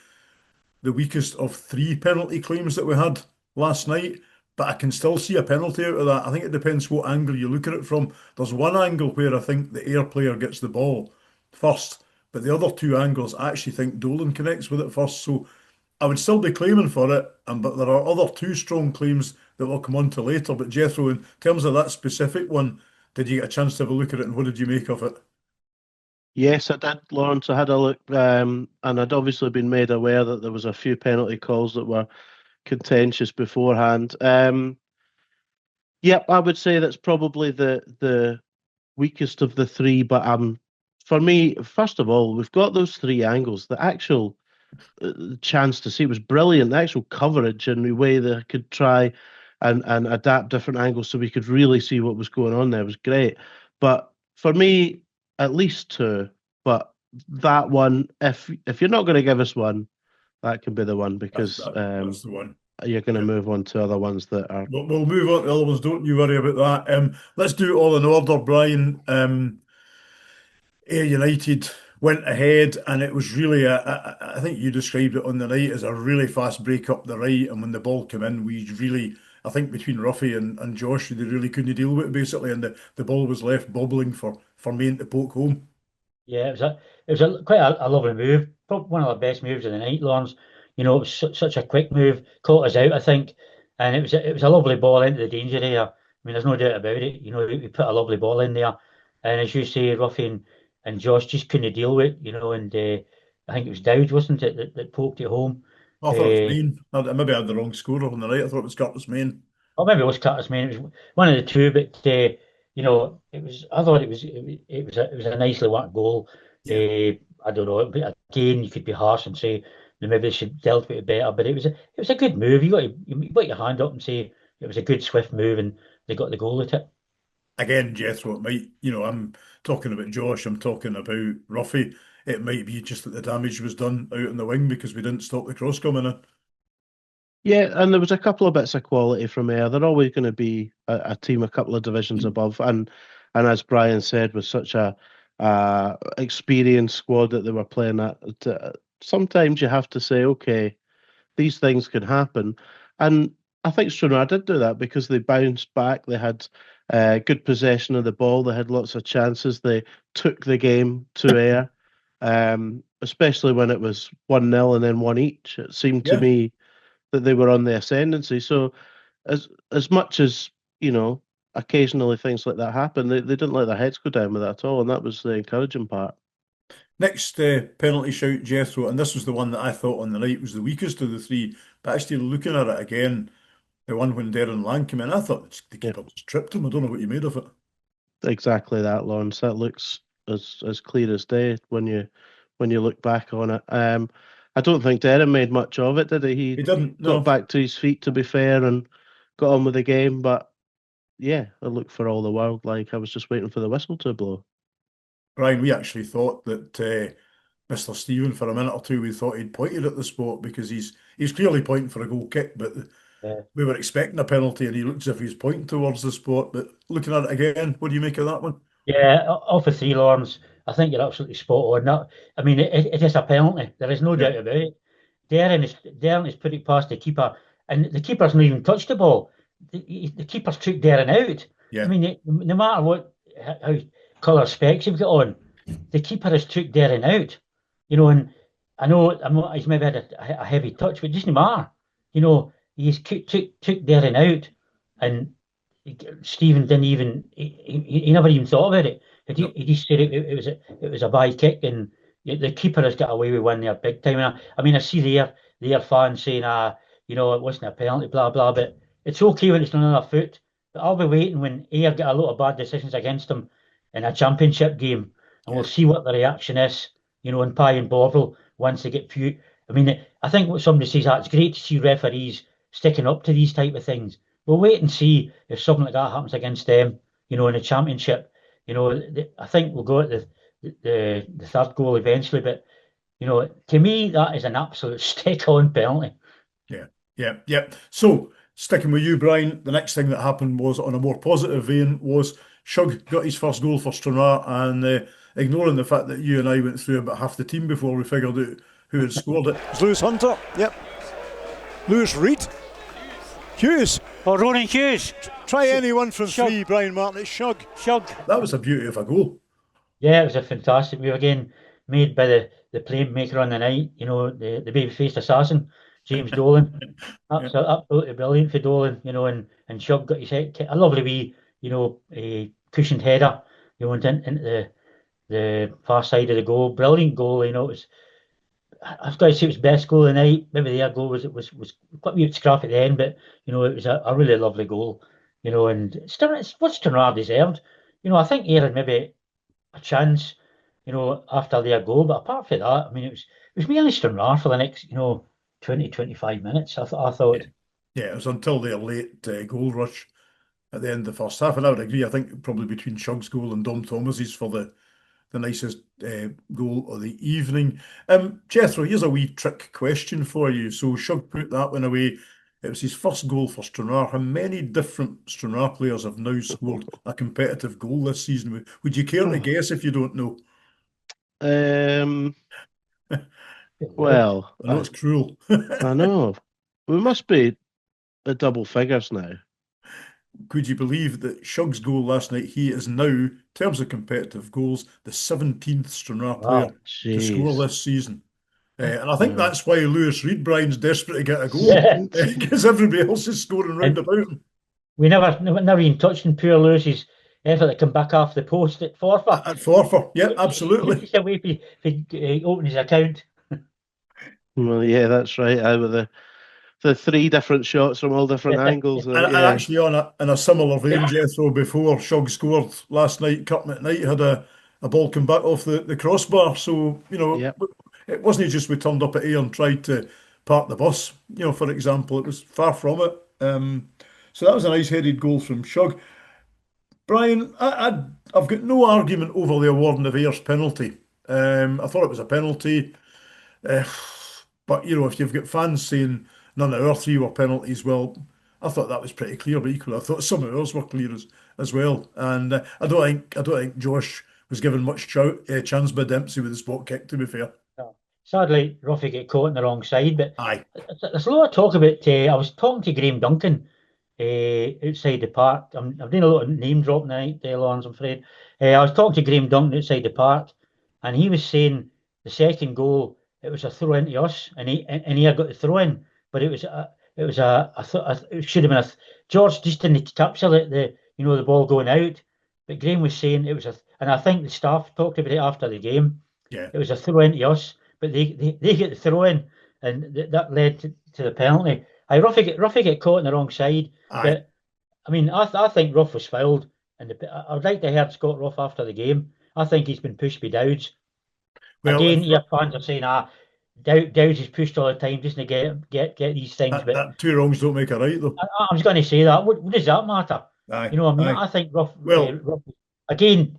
the weakest of 3 penalty claims that we had last night. But I can still see a penalty out of that. I think it depends what angle you look at it from. There's one angle where I think the Ayr player gets the ball first, but the other 2 angles, I actually think Dolan connects with it first. So I would still be claiming for it, but there are other 2 strong claims that we'll come on to later. But Jethro, in terms of that specific one, did you get a chance to have a look at it, and what did you make of it? Yes, I did, Lawrence. I had a look, and I'd obviously been made aware that there was a few penalty calls that were contentious beforehand. Yep, I would say that's probably the weakest of the 3. But for me, first of all, we've got those 3 angles. The actual chance to see was brilliant. The actual coverage and the way they could try and adapt different angles so we could really see what was going on there was great. But for me, at least 2. But that one, if you're not going to give us one, that can be the one, because that's the one. You're going to move on to other ones that are. We'll move on to the other ones. Don't you worry about that. Let's do it all in order, Brian. Ayr United went ahead, and it was really I think you described it on the night as a really fast break up the right, and when the ball came in, we really, I think between Ruffy and Josh, they really couldn't deal with it basically, and the ball was left bobbling for Main to poke home. Yeah, it was quite a lovely move. Probably one of the best moves of the night, Lawrence. It was such a quick move, caught us out, I think, and it was a lovely ball into the danger area. I mean, there's no doubt about it. We put a lovely ball in there, and as you say, Ruffy and Josh just couldn't deal with it. And I think it was Dowd, wasn't it, that poked it home. I thought it was Main. Maybe I had the wrong scorer on the night. I thought it was Curtis Main. Or maybe it was Curtis Main. It was one of the 2, but it was. I thought it was a nicely worked goal. Yeah. I don't know, but again, you could be harsh and say maybe they should dealt with it better. But it was a good move. You put your hand up and say it was a good swift move, and they got the goal at it. Again, Jethro, it might. I'm talking about Josh. I'm talking about Ruffy. It might be just that the damage was done out in the wing because we didn't stop the cross coming in. Yeah, and there was a couple of bits of quality from Ayr. They're always going to be a team a couple of divisions above, and as Brian said, with such a experienced squad that they were playing at, sometimes you have to say, okay, these things can happen, and I think Stranraer did do that because they bounced back. They had good possession of the ball. They had lots of chances. They took the game to Ayr, especially when it was 1-0 and then 1 each. It seemed to me that they were on the ascendancy. So as much as occasionally things like that happen. They didn't let their heads go down with that at all, and that was the encouraging part. Next penalty shout, Jethro, and this was the one that I thought on the night was the weakest of the three. But actually looking at it again, the one when Darren Lang came in, I thought the keeper just tripped him. I don't know what you made of it. Exactly that, Lawrence. That looks as clear as day when you look back on it. I don't think Darren made much of it, did he? He didn't. No. Got back to his feet, to be fair, and got on with the game. But yeah, it looked for all the world like I was just waiting for the whistle to blow. Brian, we actually thought that Mr. Stephen, for a minute or two, we thought he'd pointed at the spot because he's clearly pointing for a goal kick, but we were expecting a penalty and he looks as if he's pointing towards the spot. But looking at it again, what do you make of that one? Yeah, off the three, Lawrence, I think you're absolutely spot on. That, I mean, it is a penalty. There is no doubt about it. Darren has put it past the keeper, and the keeper's not even touched the ball. The keeper's took Darren out. Yeah. I mean, no matter how colour specs you've got on, the keeper has took Darren out. And I know he's maybe had a heavy touch, but it doesn't matter. He's took Darren out, and Stephen didn't even he never even thought about it. He just said it was a bye kick, and the keeper has got away with one there big time. And I mean, I see their fans saying, it wasn't a penalty, blah blah. But it's okay when it's not on a foot. But I'll be waiting when Ayr get a lot of bad decisions against them in a championship game, and we'll see what the reaction is. In Pye and Bovril once they get few. I mean, I think what somebody says, it's great to see referees sticking up to these type of things. We'll wait and see if something like that happens against them, in the championship. I think we'll go at the third goal eventually, but to me that is an absolute stick-on penalty. Yeah. So sticking with you, Brian, the next thing that happened was, on a more positive vein, was Shug got his first goal for Stranraer, and ignoring the fact that you and I went through about half the team before we figured out who had scored it. It's Lewis Hunter, yep. Lewis Reid. Hughes. Oh, Ronan Hughes. Try anyone from Shug. three, Brian Martin. It's Shug. That was a beauty of a goal. Yeah, it was a fantastic move again, made by the playmaker on the night, the baby-faced assassin, James Dolan. Absolutely brilliant for Dolan, and Shug got his head kicked. A lovely wee, a cushioned header, went into the far side of the goal. Brilliant goal, I've got to say it was best goal of the night. Maybe their goal was quite a bit scrap at the end, but it was a really lovely goal. And it's what Stranraer deserved. I think Ayr had maybe a chance, after their goal, but apart from that, I mean, it was mainly Stranraer for the next, 20-25 minutes. I thought. Yeah, it was until their late goal rush at the end of the first half, and I would agree. I think probably between Shug's goal and Dom Thomas's for the nicest goal of the evening. Jethro, here's a wee trick question for you. So Shug put that one away. It was his first goal for Stranraer. How many different Stranraer players have now scored a competitive goal this season? Would you care to guess if you don't know? Well, I know it's cruel. I know. We must be at double figures now. Could you believe that Shug's goal last night, he is now, in terms of competitive goals, the 17th Stranraer player to score this season. And I think that's why Lewis Reid, Brian's desperate to get a goal, because everybody else is scoring round about him. We never even touched on poor Lewis's effort to come back off the post at Forfar. At Forfar, yeah, absolutely. He's away if he opened his account. Well, yeah, that's right. With the three different shots from all different angles. And actually, in a similar vein, Jethro, before Shug scored last night, Kurt McKnight had a ball come back off the crossbar. So, it wasn't just we turned up at Ayr and tried to park the bus, for example. It was far from it. So that was a nice headed goal from Shug. Brian, I've got no argument over the awarding of Ayer's penalty. I thought it was a penalty. But, if you've got fans saying none of our three were penalties, well, I thought that was pretty clear, but equally I thought some of ours were clear as well. And I don't think Josh was given much chance by Dempsey with the spot kick, to be fair. No. Sadly, Ruffy get caught on the wrong side, but there's a lot of talk about, I was talking to Graham Duncan outside the park. I'm doing a lot of name dropping tonight, Lawrence, I'm afraid. I was talking to Graham Duncan outside the park, and he was saying the second goal, it was a throw into us, and he got the throw in, but it should have been George just didn't capture the the ball going out. But Graham was saying it was and I think the staff talked about it after the game. Yeah. It was a throw into us, but they get the throw in, and that led to the penalty. Ruffy get caught on the wrong side, but I mean, I think Ruff was fouled, and I'd like to hear Scott Ruff after the game. I think he's been pushed by Dowds. Well, Again, your fans are saying, Dowds is pushed all the time, doesn't get these things. But that two wrongs don't make a right, though. I was going to say that. What does that matter? Aye, What I mean? aye. I think Ruff. Well- Ruff again,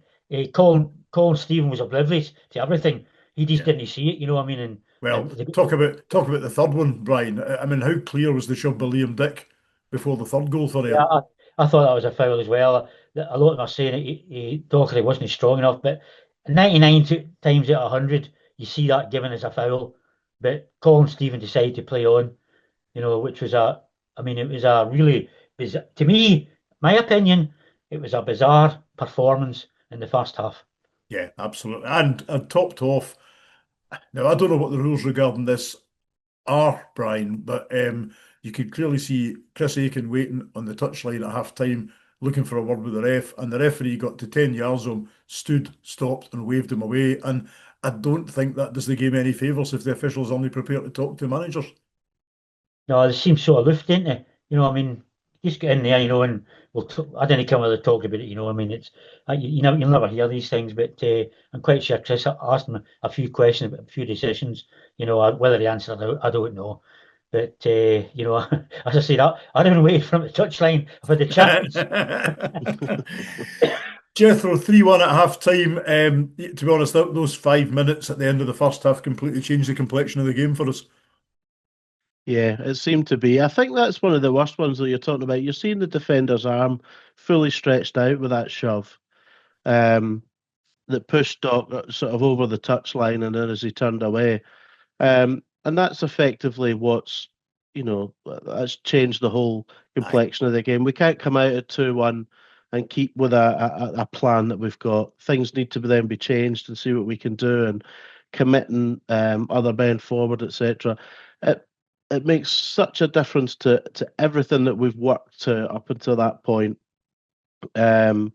Colin Stephen was oblivious to everything. He just didn't see it. You know what I mean? And Well, talk about the third one, Brian. I mean, how clear was the shove by Liam Dick before the third goal for him? yeah, I thought that was a foul as well. A lot of them are saying Dockery wasn't strong enough, but 99 times out of 100, you see that given as a foul. But Colin Stephen decided to play on, which was it was a really bizarre, to me, my opinion, it was a bizarre performance in the first half. Yeah, absolutely. And topped off, now I don't know what the rules regarding this are, Brian, but you could clearly see Chris Aitken waiting on the touchline at half time, looking for a word with the ref, and the referee got to 10 yards of him, stood, stopped, and waved him away. And I don't think that does the game any favours if the officials only prepared to talk to managers. No, they seem so aloof, didn't they? Just get in there, and I didn't come with a talk about it. It's you'll never hear these things, but I'm quite sure Chris asked him a few questions about a few decisions. Whether he answered, I don't know. But as I said, I didn't wait from the touchline for the chance. Jethro, 3-1 at half time. To be honest, those 5 minutes at the end of the first half completely changed the complexion of the game for us. Yeah, it seemed to be. I think that's one of the worst ones that you're talking about. You're seeing the defender's arm fully stretched out with that shove that pushed Doc sort of over the touchline, and then as he turned away. And that's effectively what's, that's changed the whole complexion of the game. We can't come out at 2-1 and keep with a plan that we've got. Things need to then be changed and see what we can do, and committing other men forward, etc. It makes such a difference to everything that we've worked to up until that point. And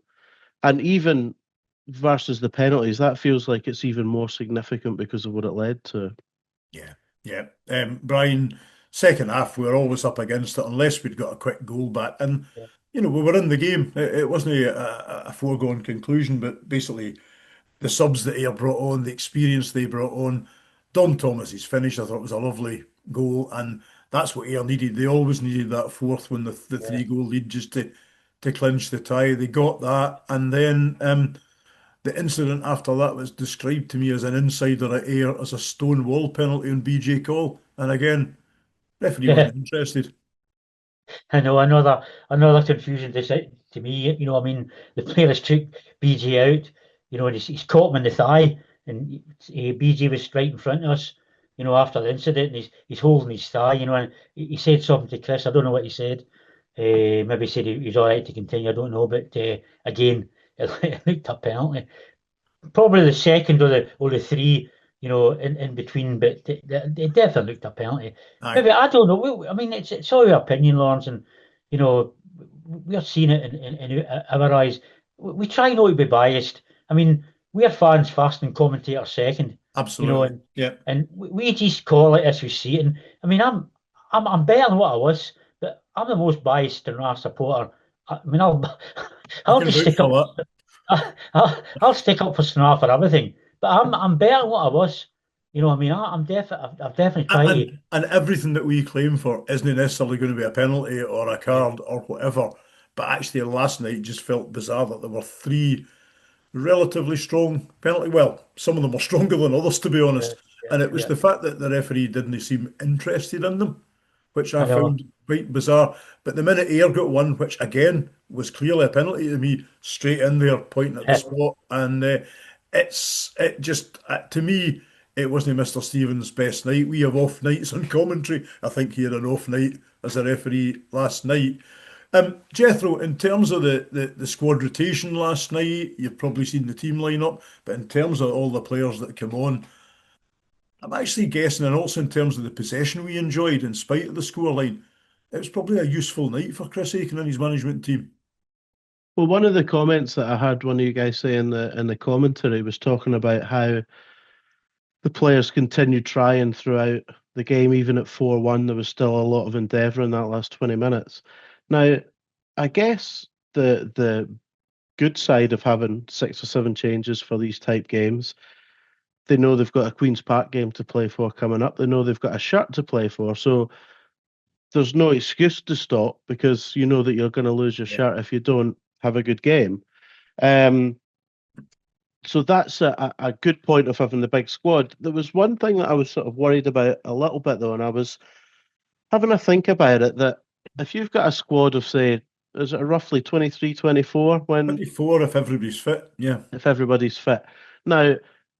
even versus the penalties, that feels like it's even more significant because of what it led to. Yeah. Brian, second half, we were always up against it unless we'd got a quick goal back. And, we were in the game. It wasn't a foregone conclusion, but basically the subs that Ayr brought on, the experience they brought on, Dom Thomas's finish, I thought was a lovely goal, and that's what Ayr needed. They always needed that fourth one, the 3-goal lead, just to clinch the tie. They got that, and then the incident after that was described to me as an insider at Ayr as a stone wall penalty on BJ Call, and again, referee wasn't interested. I know another confusion to me. The players took BJ out. And he's caught him in the thigh, and BJ was right in front of us. After the incident, and he's holding his thigh. And he said something to Chris. I don't know what he said. Maybe he said he was all right to continue. I don't know, but again, it looked a penalty. Probably the second or the three, in between, but it definitely looked a penalty. Maybe, I don't know. It's all your opinion, Lawrence, and we're seeing it in our eyes. We try not to be biased. We're fans first and commentators second. Absolutely. And we just call it as we see it. And I'm better than what I was, but I'm the most biased Stranraer supporter. I'll just stick up. I'll stick up for Stranraer for everything, but I'm better than what I was. I've definitely tried to. And everything that we claim for isn't necessarily going to be a penalty or a card or whatever. But actually, last night just felt bizarre that there were 3 relatively strong penalty. Well, some of them were stronger than others, to be honest. And it was the fact that the referee didn't seem interested in them, which I found quite bizarre. But the minute Ayr got one, which again was clearly a penalty to me, straight in there, pointing at the spot, and to me, it wasn't Mr. Stevens' best night. We have off nights on commentary. I think he had an off night as a referee last night. Jethro, in terms of the squad rotation last night, you've probably seen the team lineup, but in terms of all the players that come on, I'm actually guessing, and also in terms of the possession we enjoyed, in spite of the scoreline, it was probably a useful night for Chris Aitken and his management team. Well, one of the comments that I heard one of you guys say in the commentary was talking about how the players continued trying throughout the game, even at 4-1. There was still a lot of endeavour in that last 20 minutes. Now, I guess the good side of having 6 or 7 changes for these type games, they know they've got a Queen's Park game to play for coming up. They know they've got a shirt to play for. So there's no excuse to stop because you know that you're going to lose your shirt if you don't have a good game. So that's a good point of having the big squad. There was one thing that I was sort of worried about a little bit, though, and I was having a think about it, that if you've got a squad of, say, is it roughly 23, 24? 24 if everybody's fit, yeah. If everybody's fit. Now,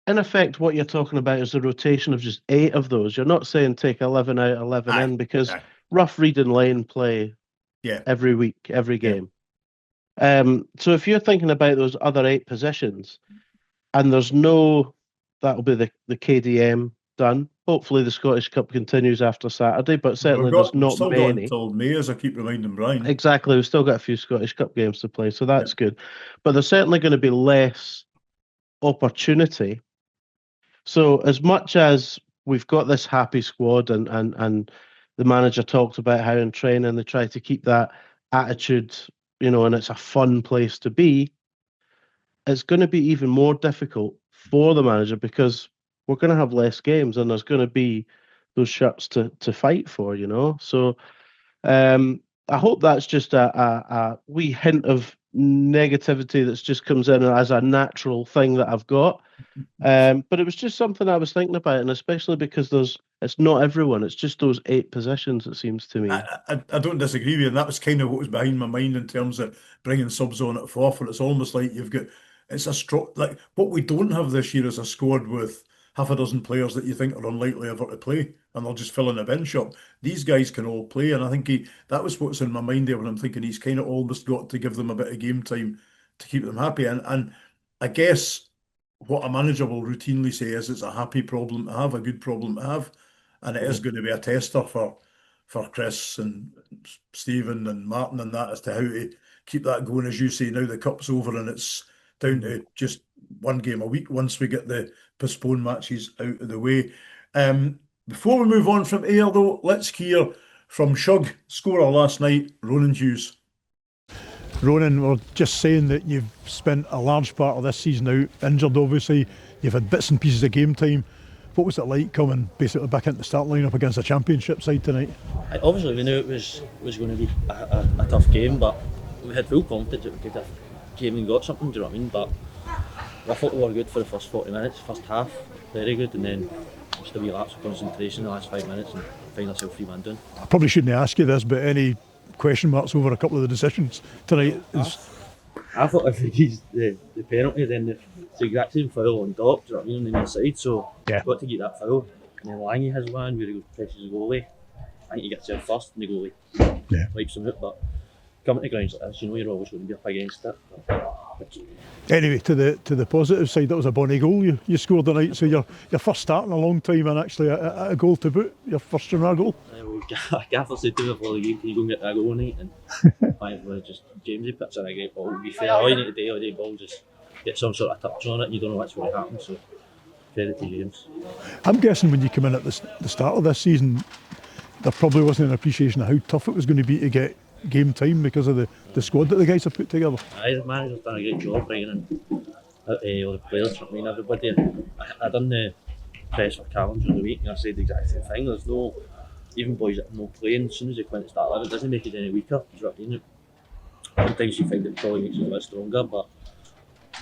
in effect, what you're talking about is a rotation of just 8 of those. You're not saying take 11 out, 11 in, because Rough, Reed and Lane play every week, every game. So if you're thinking about those other 8 positions, and there's no, that'll be the KDM done. Hopefully the Scottish Cup continues after Saturday, but certainly there's not still many. Until May, as I keep reminding Brian. Exactly, we've still got a few Scottish Cup games to play, so that's good. But there's certainly going to be less opportunity. So as much as we've got this happy squad and the manager talked about how in training they try to keep that attitude, and it's a fun place to be, it's going to be even more difficult for the manager because we're going to have less games and there's going to be those shirts to fight for, So I hope that's just a wee hint of negativity that just comes in as a natural thing that I've got. But it was just something I was thinking about, and especially because it's not everyone, it's just those 8 positions, it seems to me. I don't disagree with you, and that was kind of what was behind my mind in terms of bringing subs on at Forfar. It's almost like it's a like what we don't have this year is a squad with half a dozen players that you think are unlikely ever to play, and they'll just fill in a bench up. These guys can all play, and I think that was what's in my mind there when I'm thinking he's kind of almost got to give them a bit of game time to keep them happy. And I guess what a manager will routinely say is it's a happy problem to have, a good problem to have, and it is going to be a tester for Chris and Stephen and Martin and that as to how to keep that going. As you say, now the cup's over and it's down to just one game a week once we get the postponed matches out of the way. Before we move on from Ayr, though, let's hear from Shug, scorer last night, Ronan Hughes. Ronan, we're just saying that you've spent a large part of this season out, injured obviously. You've had bits and pieces of game time. What was it like coming basically back into the start lineup against a championship side tonight? Obviously we knew it was going to be a tough game, but we had full confidence that we could have came and got something, do you know what I mean? But I thought we were good for the first 40 minutes, first half, very good, and then just a wee lapse of concentration in the last 5 minutes and find ourselves 3-1 down. I probably shouldn't ask you this, but any question marks over a couple of the decisions tonight? I thought if we used the penalty, then it's the exact same foul on top, do you know what I mean, on the other side, so you've got to get that foul. And then Lange has one where he presses the goalie. I think he gets there first and the goalie wipes him out, but coming to grounds like this, you're always going to be up against it. Anyway, to the positive side, that was a bonny goal you scored tonight, so your first start in a long time and actually a goal to boot, your first Stranraer goal. Gaffer said to me before the game, can you go and get that goal tonight? And finally just Jamesy puts in a great ball. To be fair, all you need to do all day ball, just get some sort of touch on it, you don't know what's going to happen, so credit to James. I'm guessing when you come in at the start of this season, there probably wasn't an appreciation of how tough it was going to be to get game time because of the squad that the guys have put together. The manager's done a great job bringing in all the players, I mean everybody. I done the press for Callum during the week and I said the exact same thing. There's no, even boys that are not playing, as soon as they come in to start 11, it doesn't make it any weaker, do you know what I mean? Sometimes you find it probably makes it a bit stronger, but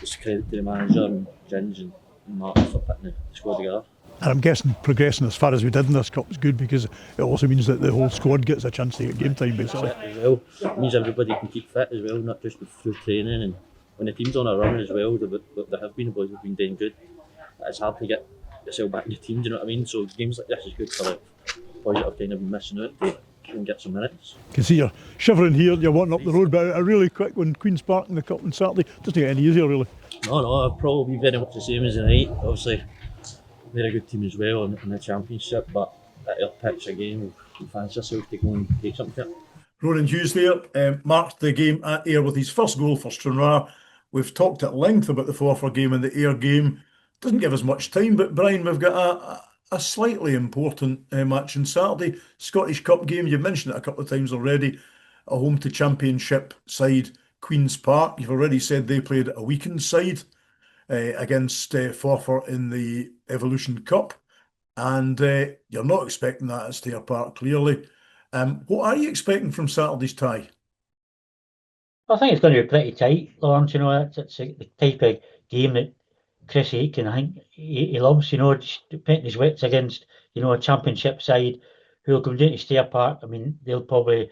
it's credit to the manager and Ginge and Martin for putting the squad together. And I'm guessing progressing as far as we did in this cup is good because it also means that the whole squad gets a chance to get game time basically. As well. It means everybody can keep fit as well, not just through training, and when the team's on a run as well, there have been boys who've been doing good. It's hard to get yourself back in the team, do you know what I mean? So games like this is good for the boys that have kind of been missing out to and get some minutes. You can see you're shivering here, you're wanting up the road, but a really quick one, Queen's Park in the cup on Saturday, doesn't get any easier really. No, I'll probably be very much the same as the night. Obviously they're a good team as well in the championship, but at our pitch again, we fancy ourselves to go and take something to it. Ronan Hughes there marked the game at Ayr with his first goal for Stranraer. We've talked at length about the Forfar game and the Ayr game. Doesn't give us much time, but Brian, we've got a slightly important match on Saturday. Scottish Cup game. You've mentioned it a couple of times already. A home to Championship side, Queen's Park. You've already said they played a weakened side against Forfar in the Evolution Cup. And you're not expecting that at Stair Park, clearly. What are you expecting from Saturday's tie? I think it's going to be pretty tight, Lawrence. It's the type of game that Chris Aitken, I think he loves, just putting his wits against, a championship side who'll come down to Stair Park. I mean, they'll probably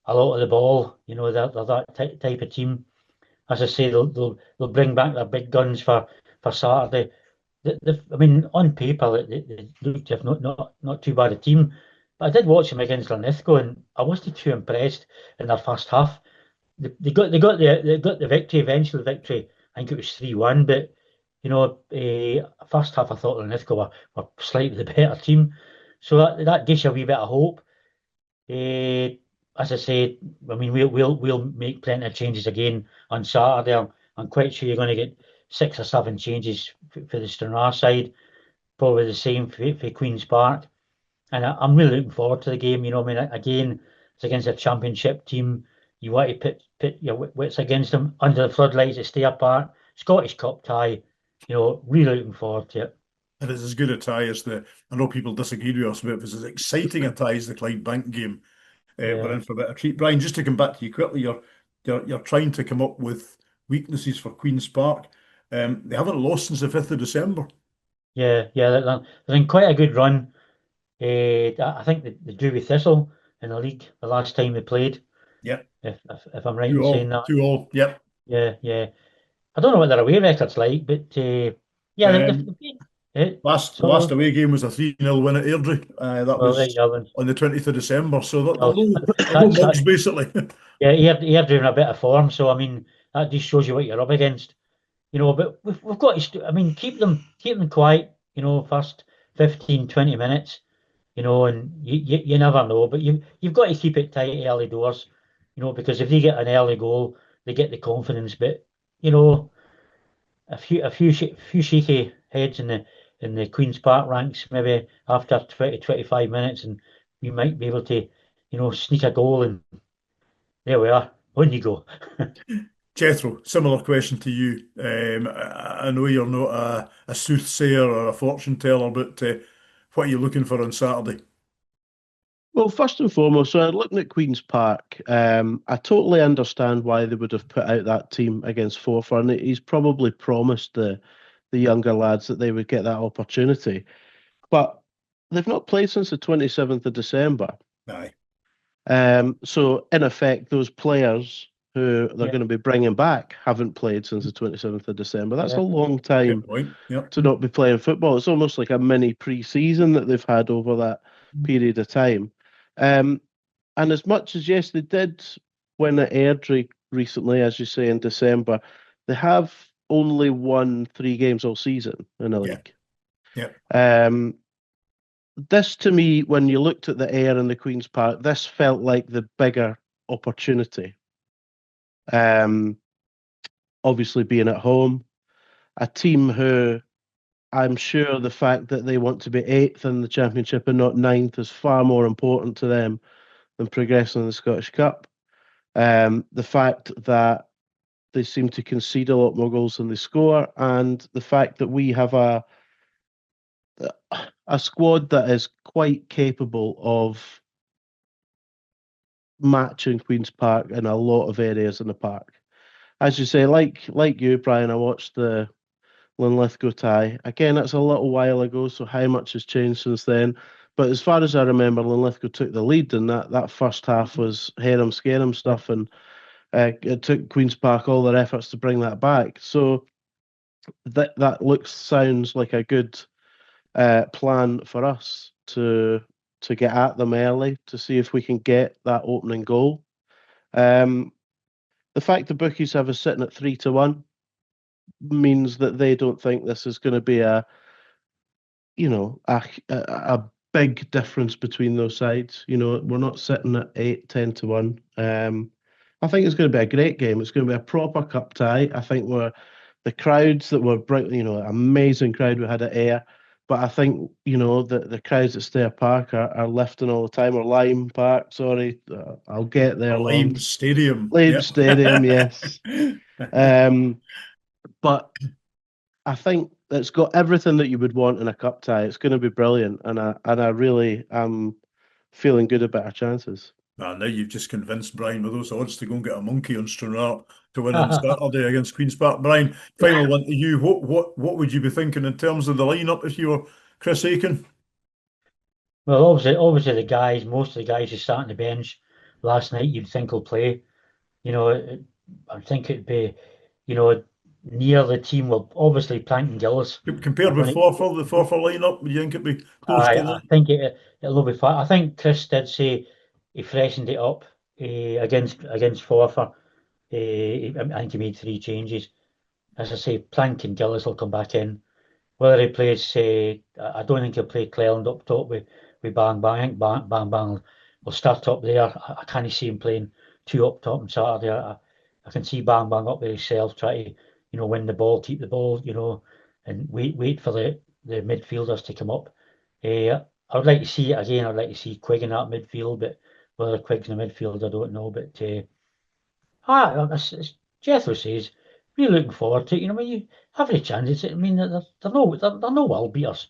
a lot of the ball, they're that type of team. As I say, they'll bring back their big guns for Saturday. I mean, on paper, they looked to have not too bad a team. But I did watch them against Linlithgow, and I wasn't too impressed in their first half. They got the victory, eventual victory. I think it was 3-1, but first half I thought Linlithgow were slightly the better team, so that gives you a wee bit of hope. As I said, I mean we'll make plenty of changes again on Saturday. I'm quite sure you're going to get 6 or 7 changes for the Stranraer side, probably the same for Queen's Park, and I'm really looking forward to the game. I mean, again, it's against a championship team. You want to put your wits against them under the floodlights at Stair Park. Scottish Cup tie, really looking forward to it. And it's as good a tie as I know people disagree with us, but it was as exciting a tie as the Clydebank game. We're in for a bit of treat. Brian, just to come back to you quickly, you're trying to come up with weaknesses for Queen's Park. They haven't lost since the 5th of December. Yeah, they're in quite a good run. I think they drew with Thistle in the league the last time they played. Yeah. If I'm right in saying that. 2-2, yep. Yeah. I don't know what their away record's like, but Last away game was a 3-0 win at Airdrie. That was on the 20th of December. So they're low mugs, basically. Yeah, Airdrie in a bit of form. So I mean, that just shows you what you're up against. But we've got to. I mean, keep them quiet. First 15, 20 minutes. And you never know. But you've got to keep it tight early doors. Because if they get an early goal, they get the confidence. But a few shaky heads in the Queen's Park ranks maybe after 20-25 minutes, and we might be able to sneak a goal, and there we are. On you go. Jethro, similar question to you. I know you're not a soothsayer or a fortune teller, but what are you looking for on Saturday? Well, first and foremost, so looking at Queen's Park, I totally understand why they would have put out that team against Forfar, and he's probably promised the younger lads that they would get that opportunity. But they've not played since the 27th of December. Aye. So, in effect, those players who they're going to be bringing back haven't played since the 27th of December. That's a long time to not be playing football. It's almost like a mini pre-season that they've had over that period of time. And as much as, yes, they did win at Airdrie recently, as you say, in December, they have only won 3 games all season in the league. Yeah. This, to me, when you looked at the Ayr and the Queen's Park, this felt like the bigger opportunity. Obviously being at home, a team who I'm sure the fact that they want to be 8th in the Championship and not 9th is far more important to them than progressing in the Scottish Cup. The fact that they seem to concede a lot more goals than they score, and the fact that we have a squad that is quite capable of matching Queen's Park in a lot of areas in the park. As you say, like you, Brian, I watched the Linlithgow tie. Again, that's a little while ago, so how much has changed since then? But as far as I remember, Linlithgow took the lead, and that first half was harem-scarum stuff, and it took Queen's Park all their efforts to bring that back. So that sounds like a good plan for us to get at them early, to see if we can get that opening goal. The fact the bookies have us sitting at 3-1 means that they don't think this is going to be a big difference between those sides. You know, we're not sitting at 8-10 to 1. I think it's going to be a great game. It's going to be a proper cup tie. I think the crowds that were bright, you know, amazing crowd we had at Ayr. But I think, you know, the crowds at Stair Park are lifting all the time, or Lime Park, sorry. I'll get there. Lime Lawrence. Stadium. Lime Yep. Stadium, yes. But I think it's got everything that you would want in a cup tie. It's going to be brilliant, and I really am feeling good about our chances. Now you've just convinced Brian with those odds to go and get a monkey on Stranraer to win on Saturday against Queen's Park. Brian, final one to you. What would you be thinking in terms of the lineup if you were Chris Aitken? Well, obviously most of the guys who sat on the bench last night, you'd think will play. You know, I think it'd be, you know, near the team. Well, obviously Plank and Gillis. Compared with Forfar, the Forfar lineup, would you think it'd be close to that? I think it'll be fine. I think Chris did say he freshened it up against Forfar. I think he made 3 changes. As I say, Plank and Gillis will come back in. Whether he plays, I don't think he'll play Cleland up top with Bang Bang. I think Bang Bang will start up there. I can't see him playing 2 up top on Saturday. I can see Bang Bang up there himself, try to, you know, win the ball, keep the ball, you know, and wait for the midfielders to come up. I would like to see it again. I'd like to see Quigg in that midfield, but whether Quigg's in the midfield, I don't know. But as Jethro says, really looking forward to it. You know, when you have any chances, I mean, they're no world beaters.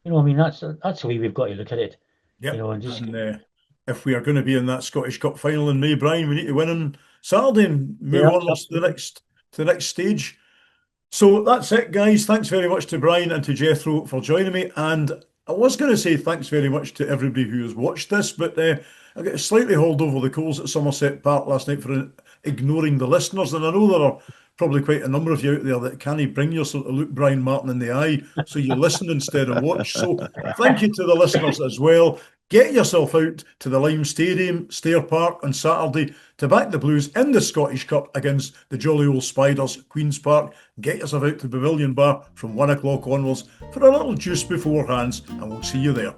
You know, I mean, that's the way we've got to look at it. Yep. You know, and if we are going to be in that Scottish Cup final in May, Brian, we need to win on Saturday and move onwards to the next stage. So that's it, guys. Thanks very much to Brian and to Jethro for joining me. And I was going to say thanks very much to everybody who has watched this, but I got slightly hauled over the coals at Somerset Park last night for ignoring the listeners. And I know there are probably quite a number of you out there that can't bring yourself to look Brian Martin in the eye, so you listen instead of watch. So thank you to the listeners as well. Get yourself out to the Lime Stadium, Stair Park on Saturday to back the Blues in the Scottish Cup against the jolly old Spiders at Queen's Park. Get yourself out to the Pavilion Bar from 1 o'clock onwards for a little juice beforehand, and we'll see you there.